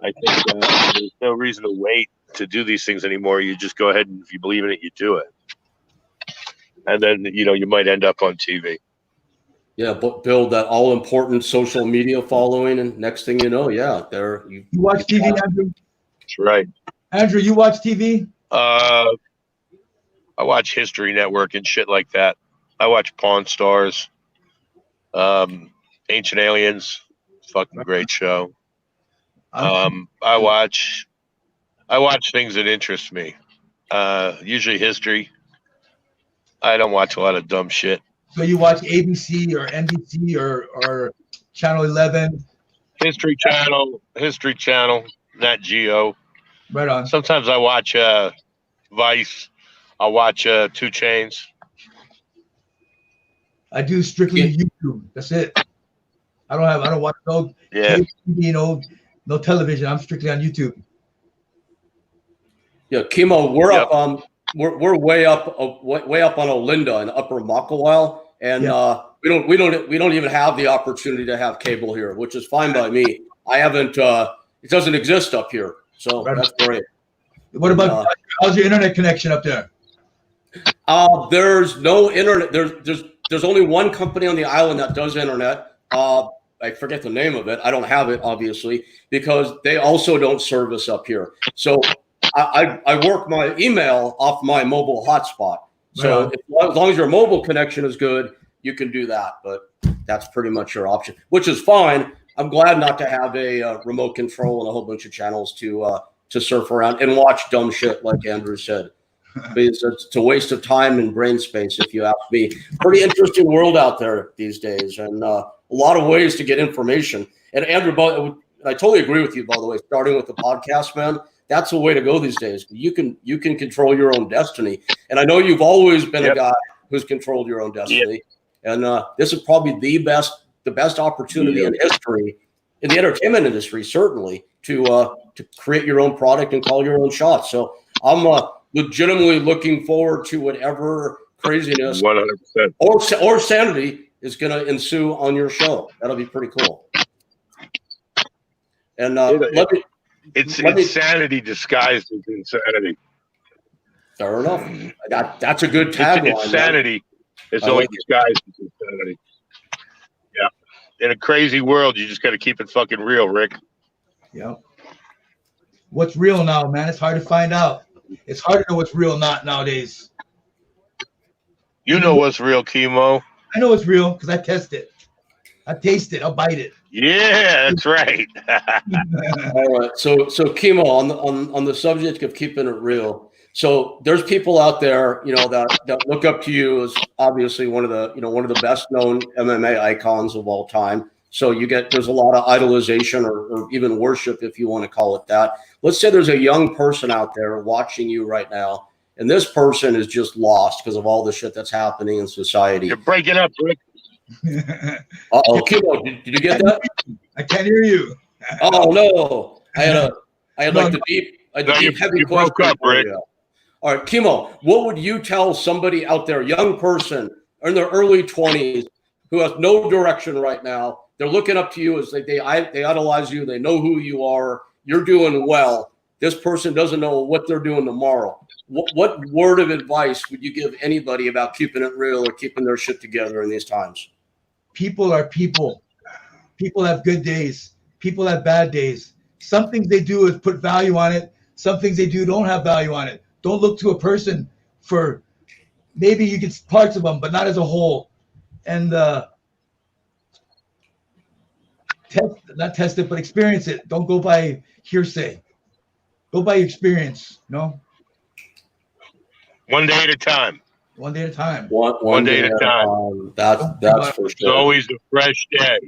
I think there's no reason to wait to do these things anymore. You just go ahead and if you believe in it, you do it. And then, you might end up on TV. Yeah, build that all-important social media following, and next thing you know, you watch TV, Andrew? That's right. Andrew, you watch TV? I watch History Network and shit like that. I watch Pawn Stars, Ancient Aliens, fucking great show. I watch things that interest me. Usually history. I don't watch a lot of dumb shit. So you watch ABC or NBC or Channel 11? History Channel, Nat Geo. Right on. Sometimes I watch Vice. I'll watch 2 Chainz. I do strictly YouTube. That's it. I don't watch no TV, no television. I'm strictly on YouTube. Yeah, Kimo, we're up. We're way up on Olinda in Upper Makawile, and we don't even have the opportunity to have cable here, which is fine by me. I haven't. It doesn't exist up here, so that's great. What about how's your internet connection up there? There's no internet. There's only one company on the island that does internet. I forget the name of it. I don't have it, obviously, because they also don't service up here. So I work my email off my mobile hotspot. So as long as your mobile connection is good, you can do that. But that's pretty much your option, which is fine. I'm glad not to have a remote control and a whole bunch of channels to surf around and watch dumb shit like Andrew said. Because it's a waste of time and brain space, if you ask me. Pretty interesting world out there these days, and a lot of ways to get information. And Andrew, I totally agree with you, by the way, starting with the podcast, man. That's the way to go these days. You can control your own destiny. And I know you've always been a guy who's controlled your own destiny. And this is probably the best opportunity in history, in the entertainment industry, certainly, to create your own product and call your own shots. So I'm legitimately looking forward to whatever craziness 100% or sanity is going to ensue on your show. That'll be pretty cool. And it's sanity disguised as insanity. Fair enough. That's a good tagline. It's sanity. It's only disguised as insanity. Yeah. in a crazy world, you just got to keep it fucking real, Rick. Yep. What's real now, man? It's hard to find out. It's hard to know what's real not nowadays. You know what's real, Kimo. I know it's real because I test it. I taste it. I'll bite it. Yeah, that's right. All right. So Kimo, on the subject of keeping it real. So there's people out there, that look up to you as obviously one of the best known MMA icons of all time. So there's a lot of idolization or even worship, if you want to call it that. Let's say there's a young person out there watching you right now, and this person is just lost because of all the shit that's happening in society. You're breaking up, Rick. Uh-oh, Kimo, did you get that? I can't hear you. Oh no, I had the deep heavy you broke question up, for Rick. you. All right, Kimo, what would you tell somebody out there, young person in their early 20s, who has no direction right now? They're looking up to you as they idolize you. They know who you are. You're doing well. This person doesn't know what they're doing tomorrow. What word of advice would you give anybody about keeping it real or keeping their shit together in these times? People are people. People have good days. People have bad days. Some things they do is put value on it. Some things they do don't have value on it. Don't look to a person for maybe you get parts of them, but not as a whole. And not test it, but experience it. Don't go by hearsay. Go by experience. No. One day at a time. One day at a time. One day at a time. That's for sure. It's always a fresh day.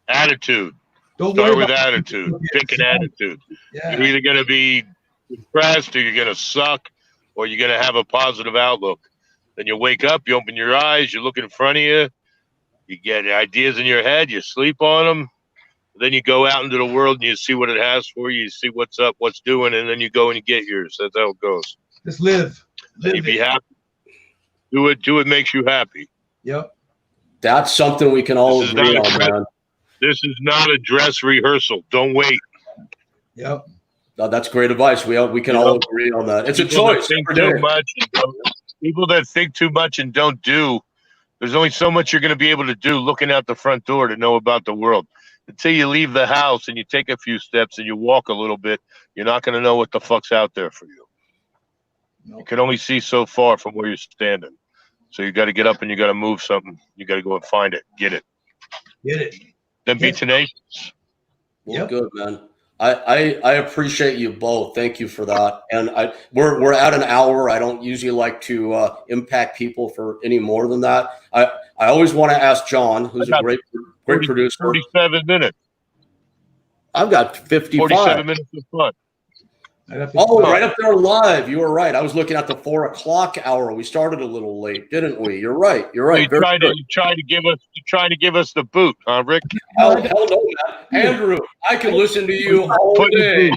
Attitude. Start with attitude. Pick an attitude. Yeah. You're either going to be depressed or you're going to suck or you're going to have a positive outlook. Then you wake up, you open your eyes, you look in front of you, you get ideas in your head, you sleep on them. Then you go out into the world and you see what it has for you, you see what's up, what's doing, and then you go and you get yours. That's how it goes. Just live. And you be happy. Do what makes you happy. Yep. That's something we can all agree on, man. This is not a dress rehearsal. Don't wait. Yep. No, that's great advice. We can all agree on that. It's a choice. People that think too much and don't do, there's only so much you're going to be able to do looking out the front door to know about the world. Until you leave the house and you take a few steps and you walk a little bit, you're not going to know what the fuck's out there for you. Nope. You can only see so far from where you're standing. So you got to get up and you got to move something. You got to go and find it. Get it. Then be tenacious. Well, good, man. I appreciate you both. Thank you for that. And we're at an hour. I don't usually like to impact people for any more than that. I always want to ask John, who's a great producer. 47 minutes. I've got 55. 47 minutes of fun. Oh, right up there live. You were right. I was looking at the 4 o'clock hour. We started a little late, didn't we? You're right. You're right. You tried to give us the boot, huh, Rick? Hell no, man. Andrew, I can listen to you all day.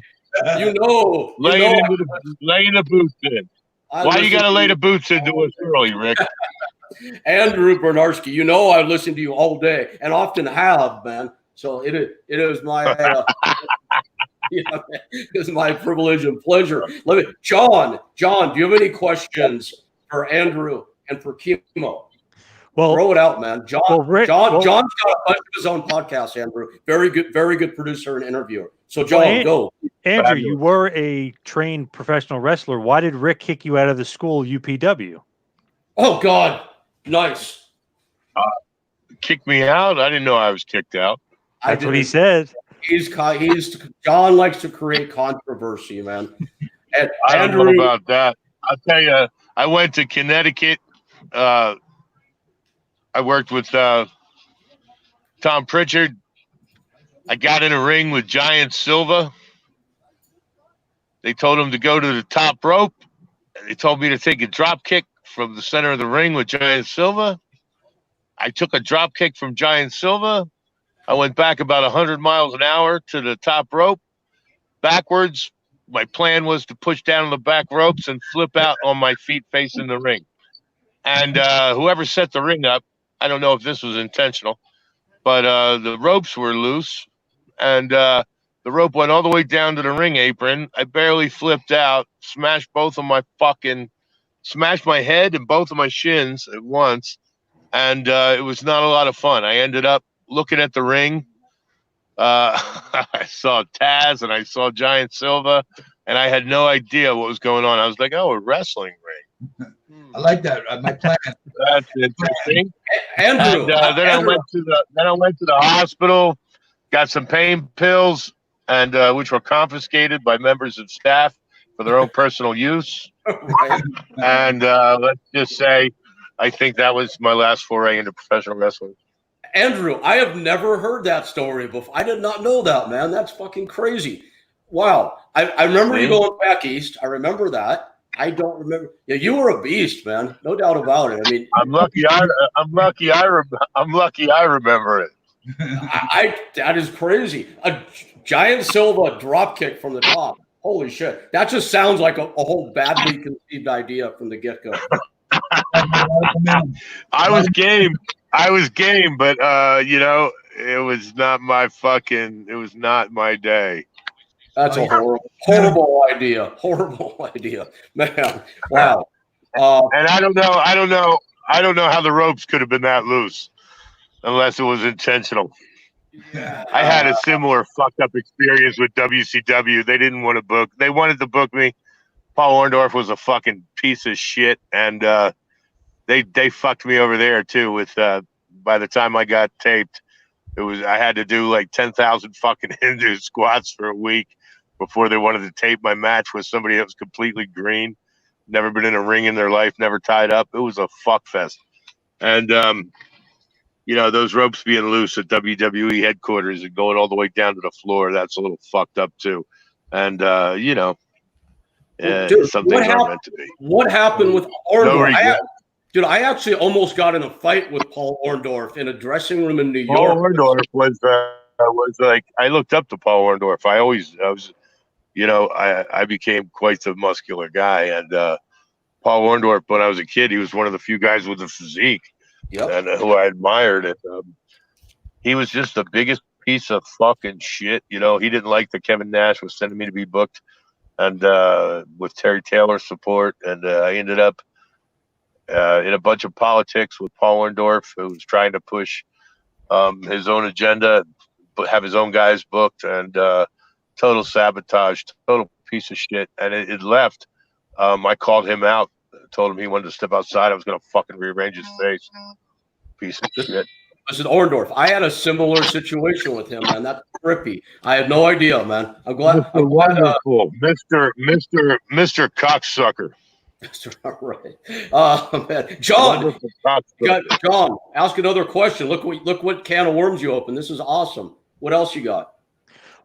Lay the boots in. Why you gotta lay the boots into us early, Rick? Andrew Bryniarski, I listen to you all day and often have, man. So it is my it's my privilege and pleasure. John, do you have any questions for Andrew and for Kimo? Well, throw it out, man. John's got a bunch of his own podcasts, Andrew. Very good producer and interviewer. So John, go. Andrew, you were a trained professional wrestler. Why did Rick kick you out of the school UPW? Oh God, nice. Kick me out? I didn't know I was kicked out. That's what he said. John likes to create controversy, man. And I don't know about that. I'll tell you, I went to Connecticut. I worked with Tom Pritchard. I got in a ring with Giant Silva. They told him to go to the top rope. They told me to take a drop kick from the center of the ring with Giant Silva. I took a drop kick from Giant Silva. I went back about 100 miles an hour to the top rope. Backwards, my plan was to push down on the back ropes and flip out on my feet facing the ring. And whoever set the ring up, I don't know if this was intentional, but the ropes were loose. And the rope went all the way down to the ring apron. I barely flipped out, smashed my head and both of my shins at once. And it was not a lot of fun. I ended up looking at the ring, I saw Taz and I saw Giant Silva, and I had no idea what was going on. I was like, "Oh, a wrestling ring." I like that. My plan. That's interesting. Andrew, And then I went to the hospital, got some pain pills, and which were confiscated by members of staff for their own personal use. right. And let's just say, I think that was my last foray into professional wrestling. Andrew, I have never heard that story before. I did not know that, man. That's fucking crazy. Wow. I remember you going back east. I remember that. I don't remember. Yeah, you were a beast, man. No doubt about it. I mean, I'm lucky I remember it. That is crazy. A Giant Silva drop kick from the top. Holy shit. That just sounds like a whole badly conceived idea from the get-go. I was game, but it was not my day. That's a horrible idea. Horrible idea. Man. Wow. And I don't know how the ropes could have been that loose unless it was intentional. I had a similar fucked up experience with WCW. They didn't want to book. They wanted to book me. Paul Orndorff was a fucking piece of shit, and they fucked me over there too. With by the time I got taped, I had to do like 10,000 fucking Hindu squats for a week before they wanted to tape my match with somebody that was completely green, never been in a ring in their life, never tied up. It was a fuck fest, and those ropes being loose at WWE headquarters and going all the way down to the floor, that's a little fucked up too. And Dude, some things aren't meant to be. What happened with Orndorff? No I actually almost got in a fight with Paul Orndorff in a dressing room in New York. Paul Orndorff was like, I looked up to Paul Orndorff. I became quite the muscular guy, and Paul Orndorff, when I was a kid, he was one of the few guys with a physique, and who I admired. And he was just the biggest piece of fucking shit. He didn't like that Kevin Nash was sending me to be booked, and with Terry Taylor's support, and I ended up in a bunch of politics with Paul Orndorff, who was trying to push his own agenda, but have his own guys booked, and total sabotage, total piece of shit. And it left. I called him out, told him he wanted to step outside. I was going to fucking rearrange his face. Piece of shit. Listen, Orndorff, I had a similar situation with him, man. That's trippy. I had no idea, man. I'm glad. Wonderful, Mr. Cocksucker. Right. Man. John, ask another question. Look what can of worms you opened. This is awesome. What else you got?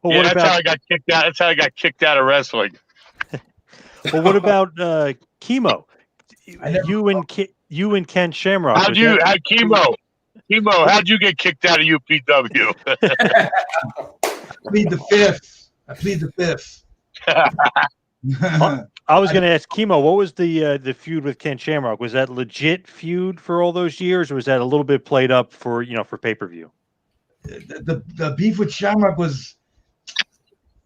Well, that's how I got kicked out. That's how I got kicked out of wrestling. Well, what about Kimo? You and Ken Shamrock. Kimo, how'd you get kicked out of UPW? I plead the fifth. I was going to ask Kimo, what was the feud with Ken Shamrock? Was that legit feud for all those years, or was that a little bit played up for pay-per-view? The beef with Shamrock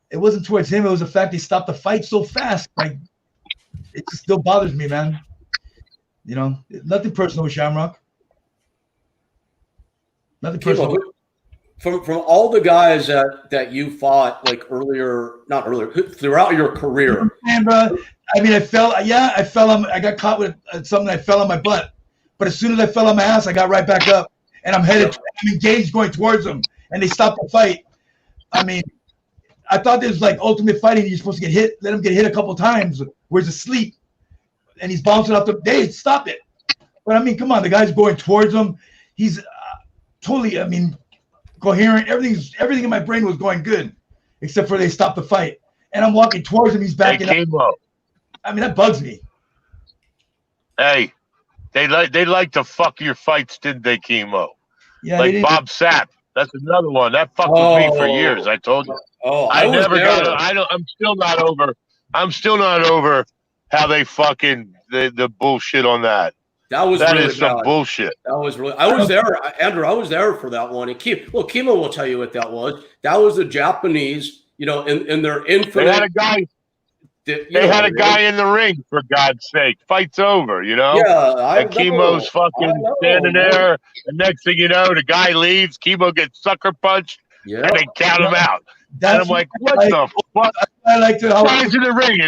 it wasn't towards him. It was the fact he stopped the fight so fast. Like, it just still bothers me, man. Nothing personal with Shamrock. Nothing personal. From all the guys that you fought throughout your career. Man, bro, I mean, I fell on. I got caught with something. I fell on my butt, but as soon as I fell on my ass, I got right back up, and I'm engaged going towards them, and they stopped the fight. I mean, I thought this was like Ultimate Fighting. You're supposed to get hit, let him get hit a couple times. Where's asleep, and he's bouncing off the. They stop it, but I mean, come on, the guy's going towards him. He's totally. I mean, coherent. Everything in my brain was going good, except for they stopped the fight, and I'm walking towards him. He's backing up. I mean, that bugs me. Hey, they like to fuck your fights, didn't they, Kimo? Yeah, like Bob Sapp. That's another one that fucked with me for years. I told you. I'm still not over. I'm still not over how they fucking the bullshit on that. That really is some bullshit. That was really. I was there, Andrew. I was there for that one. And Kimo will tell you what that was. That was the Japanese, in their infinite. They had a guy. They had a guy in the ring, for God's sake. Fight's over, you know? Yeah, and Kimo's fucking standing there. And next thing you know, the guy leaves. Kimo gets sucker punched. Yeah. And they count him out. That's and I'm like, what the fuck? I like to. Guys in the ring.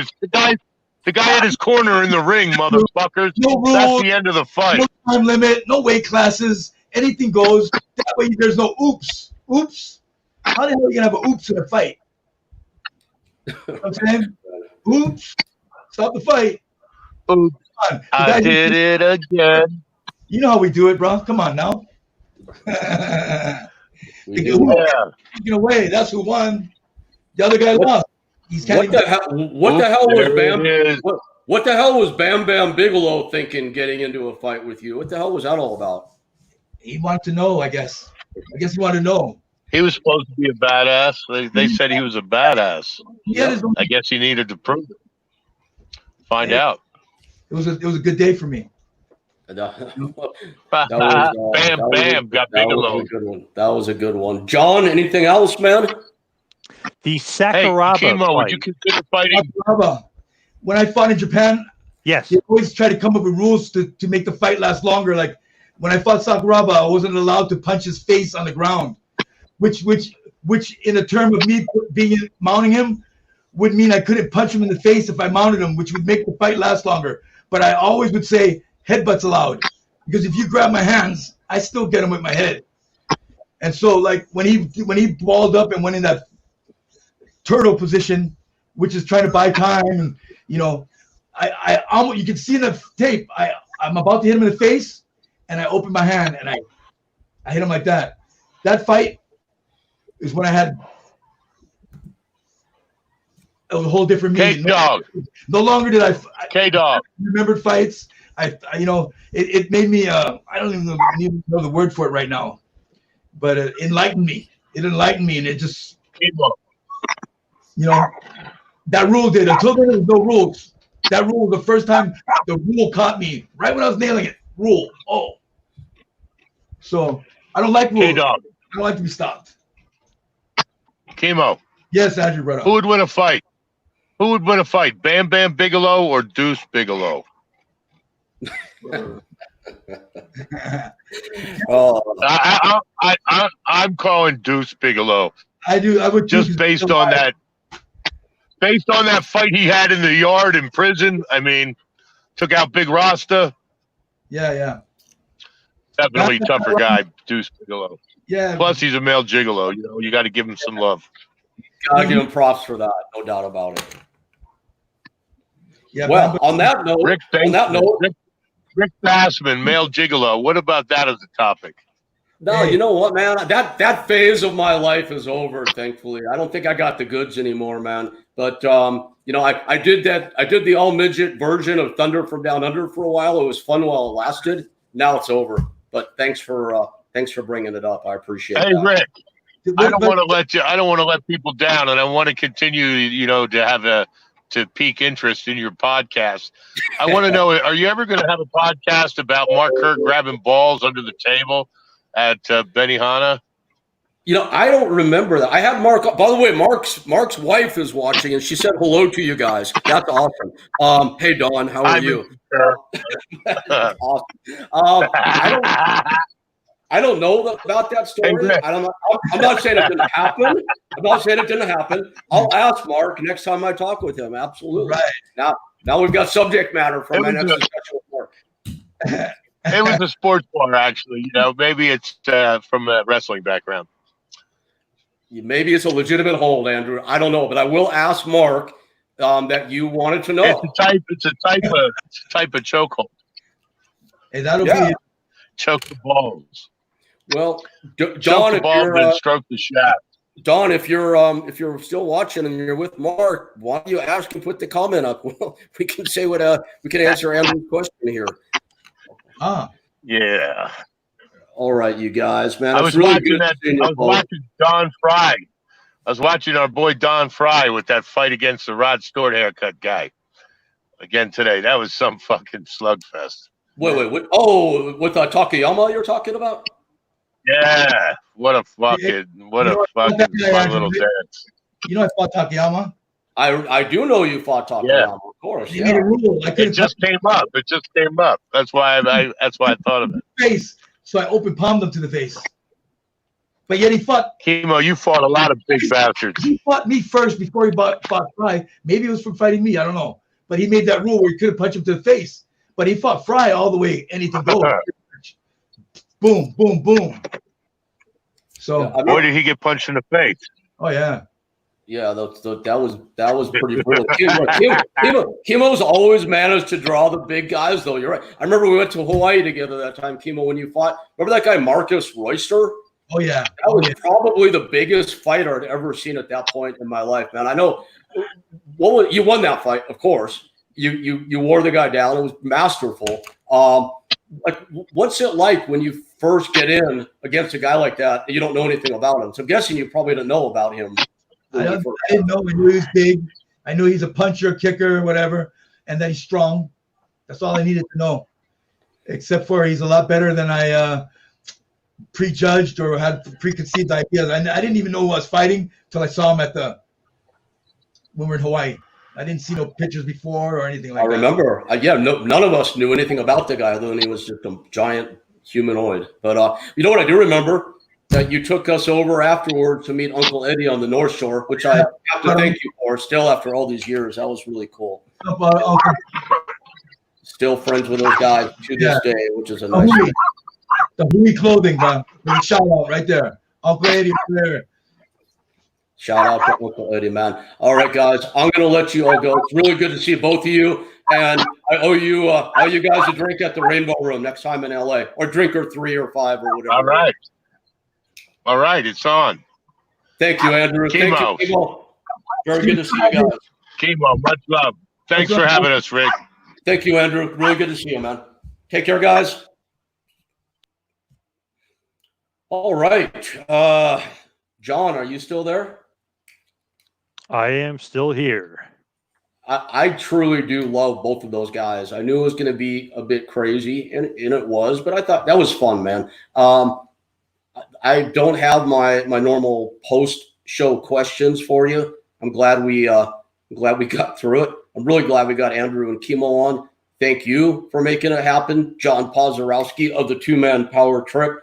The guy had his corner in the ring, motherfuckers. No rules, that's the end of the fight. No time limit, no weight classes. Anything goes. That way there's no oops. Oops. How the hell are you going to have an oops in a fight? You know what I'm saying? Oops. Stop the fight. Oops. I did it again. You know how we do it, bro. Come on now. Taking away. That's who won. The other guy lost. What the hell was Bam? What the hell was Bam Bam Bigelow thinking getting into a fight with you? What the hell was that all about? He wanted to know, I guess. I guess he wanted to know. He was supposed to be a badass. They said he was a badass. Yeah. I guess he needed to prove it. Find out. It was a good day for me. Bam Bam got Bigelow. That was a good one. John, anything else, man? The Sakuraba Kimo, fight. would you consider fighting? Sakuraba. When I fought in Japan, yes, they always try to come up with rules to make the fight last longer. Like when I fought Sakuraba, I wasn't allowed to punch his face on the ground, which in a term of me mounting him would mean I couldn't punch him in the face if I mounted him, which would make the fight last longer. But I always would say headbutts allowed, because if you grab my hands, I still get him with my head. And so like when he balled up and went in that turtle position, which is trying to buy time, and I almost, you can see in the tape, I'm about to hit him in the face, and I open my hand and I hit him like that. That fight is when it was a whole different meaning. K-Dog. No longer did I K-Dog. remembered fights. It made me I don't even know the word for it right now, but it enlightened me. It enlightened me, and it just that rule did. Until then, there was no rules. That rule was the first time the rule caught me right when I was nailing it. Rule. Oh. So I don't like rules. K-Dog. I don't like to be stopped. Kimo. Yes, Andrew, brother. Who would win a fight? Who would win a fight? Bam Bam Bigelow or Deuce Bigelow? I'm calling Deuce Bigelow. I do. I would just based on that. Based on that fight he had in the yard in prison. I mean, took out Big Rasta. Yeah. Definitely tougher guy, Deuce Bigelow. Yeah. Plus, he's a male gigolo. You got to give him some love. Gotta give him props for that, no doubt about it. Yeah. Well, on that note, Rick Bassman, male gigolo. What about that as a topic? No, you know what, man? That phase of my life is over, thankfully. I don't think I got the goods anymore, man. But I did that. I did the all midget version of Thunder from Down Under for a while. It was fun while it lasted. Now it's over. But thanks for bringing it up. I appreciate it. Hey, Rick, I don't want to let people down, and I want to continue, to pique interest in your podcast. I want to know: are you ever going to have a podcast about Mark Kerr grabbing balls under the table at Benihana? I don't remember that. I have Mark. By the way, Mark's wife is watching, and she said hello to you guys. That's awesome. Hey, Dawn, how are you? Awesome. I don't know about that story. I'm not saying it didn't happen. I'll ask Mark next time I talk with him. Absolutely. Right. Now we've got subject matter for my next discussion with Mark. It was a sports bar, actually. Maybe it's from a wrestling background. Maybe it's a legitimate hold, Andrew. I don't know, but I will ask Mark that you wanted to know. It's a type of chokehold. Hey, that'll be choke the balls. Well, John, choke the balls and stroke the shaft. Don, if you're still watching and you're with Mark, why don't you ask him, put the comment up? Well, we can say we can answer Andrew's question here. Yeah. All right, you guys, man. I was watching Don Fry. I was watching our boy Don Fry with that fight against the Rod Stewart haircut guy again today. That was some fucking slugfest. Wait. Oh, with Takayama you're talking about? Yeah. What a fucking fun little dance. I fought Takayama. I do know you fought Takayama, of course. He made a rule. I It couldn't just came up. It just came up. That's why I thought of it. face, so I open palmed him to the face. But yet he fought. Kimo, you fought a lot of big bastards. He fought me first before he fought Fry. Maybe it was from fighting me. I don't know. But he made that rule where he couldn't punch him to the face. But he fought Fry all the way, anything goes. Boom, boom, boom. So, Or did he get punched in the face? oh yeah. Yeah, that was pretty brutal. Kimo's always managed to draw the big guys, though. You're right. I remember we went to Hawaii together that time, Kimo, when you fought. Remember that guy Marcus Royster? Oh yeah. That was probably the biggest fighter I'd ever seen at that point in my life, man. I know. You won that fight, of course. You wore the guy down. It was masterful. Like, what's it like when you first get in against a guy like that and you don't know anything about him? So I'm guessing you probably didn't know about him. I didn't know. I knew he was big. I knew he's a puncher, kicker, whatever, and that he's strong. That's all I needed to know. Except for he's a lot better than I prejudged or had preconceived ideas. I didn't even know who I was fighting until I saw him when we were in Hawaii. I didn't see no pictures before or anything like that. I remember. None of us knew anything about the guy, other than he was just a giant humanoid. But you know what I do remember? That you took us over afterward to meet Uncle Eddie on the North Shore, which I have to thank you for still after all these years. That was really cool. Still friends with those guys to this day, which is a nice thing. The Hui clothing, man. Shout out right there. Uncle Eddie there. Shout out to Uncle Eddie, man. All right, guys, I'm going to let you all go. It's really good to see both of you. And I owe you guys a drink at the Rainbow Room next time in LA, or drink or 3 or 5 or whatever. All right. All right, it's on. Thank you, Andrew. Kimo. Thank you, Kimo. Very good to see you guys. Kimo, much love. Thanks for having us, Rick. Thank you, Andrew. Really good to see you, man. Take care, guys. All right. John, are you still there? I am still here. I truly do love both of those guys. I knew it was going to be a bit crazy, and it was, but I thought that was fun, man. I don't have my normal post-show questions for you. I'm glad we got through it. I'm really glad we got Andrew and Kimo on. Thank you for making it happen, John Pozorowski of the Two-Man Power Trip.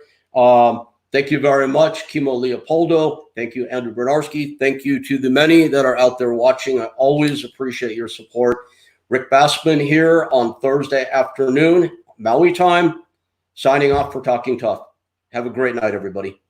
Thank you very much, Kimo Leopoldo. Thank you, Andrew Bryniarski. Thank you to the many that are out there watching. I always appreciate your support. Rick Bassman here on Thursday afternoon, Maui time, signing off for Talking Tough. Have a great night, everybody.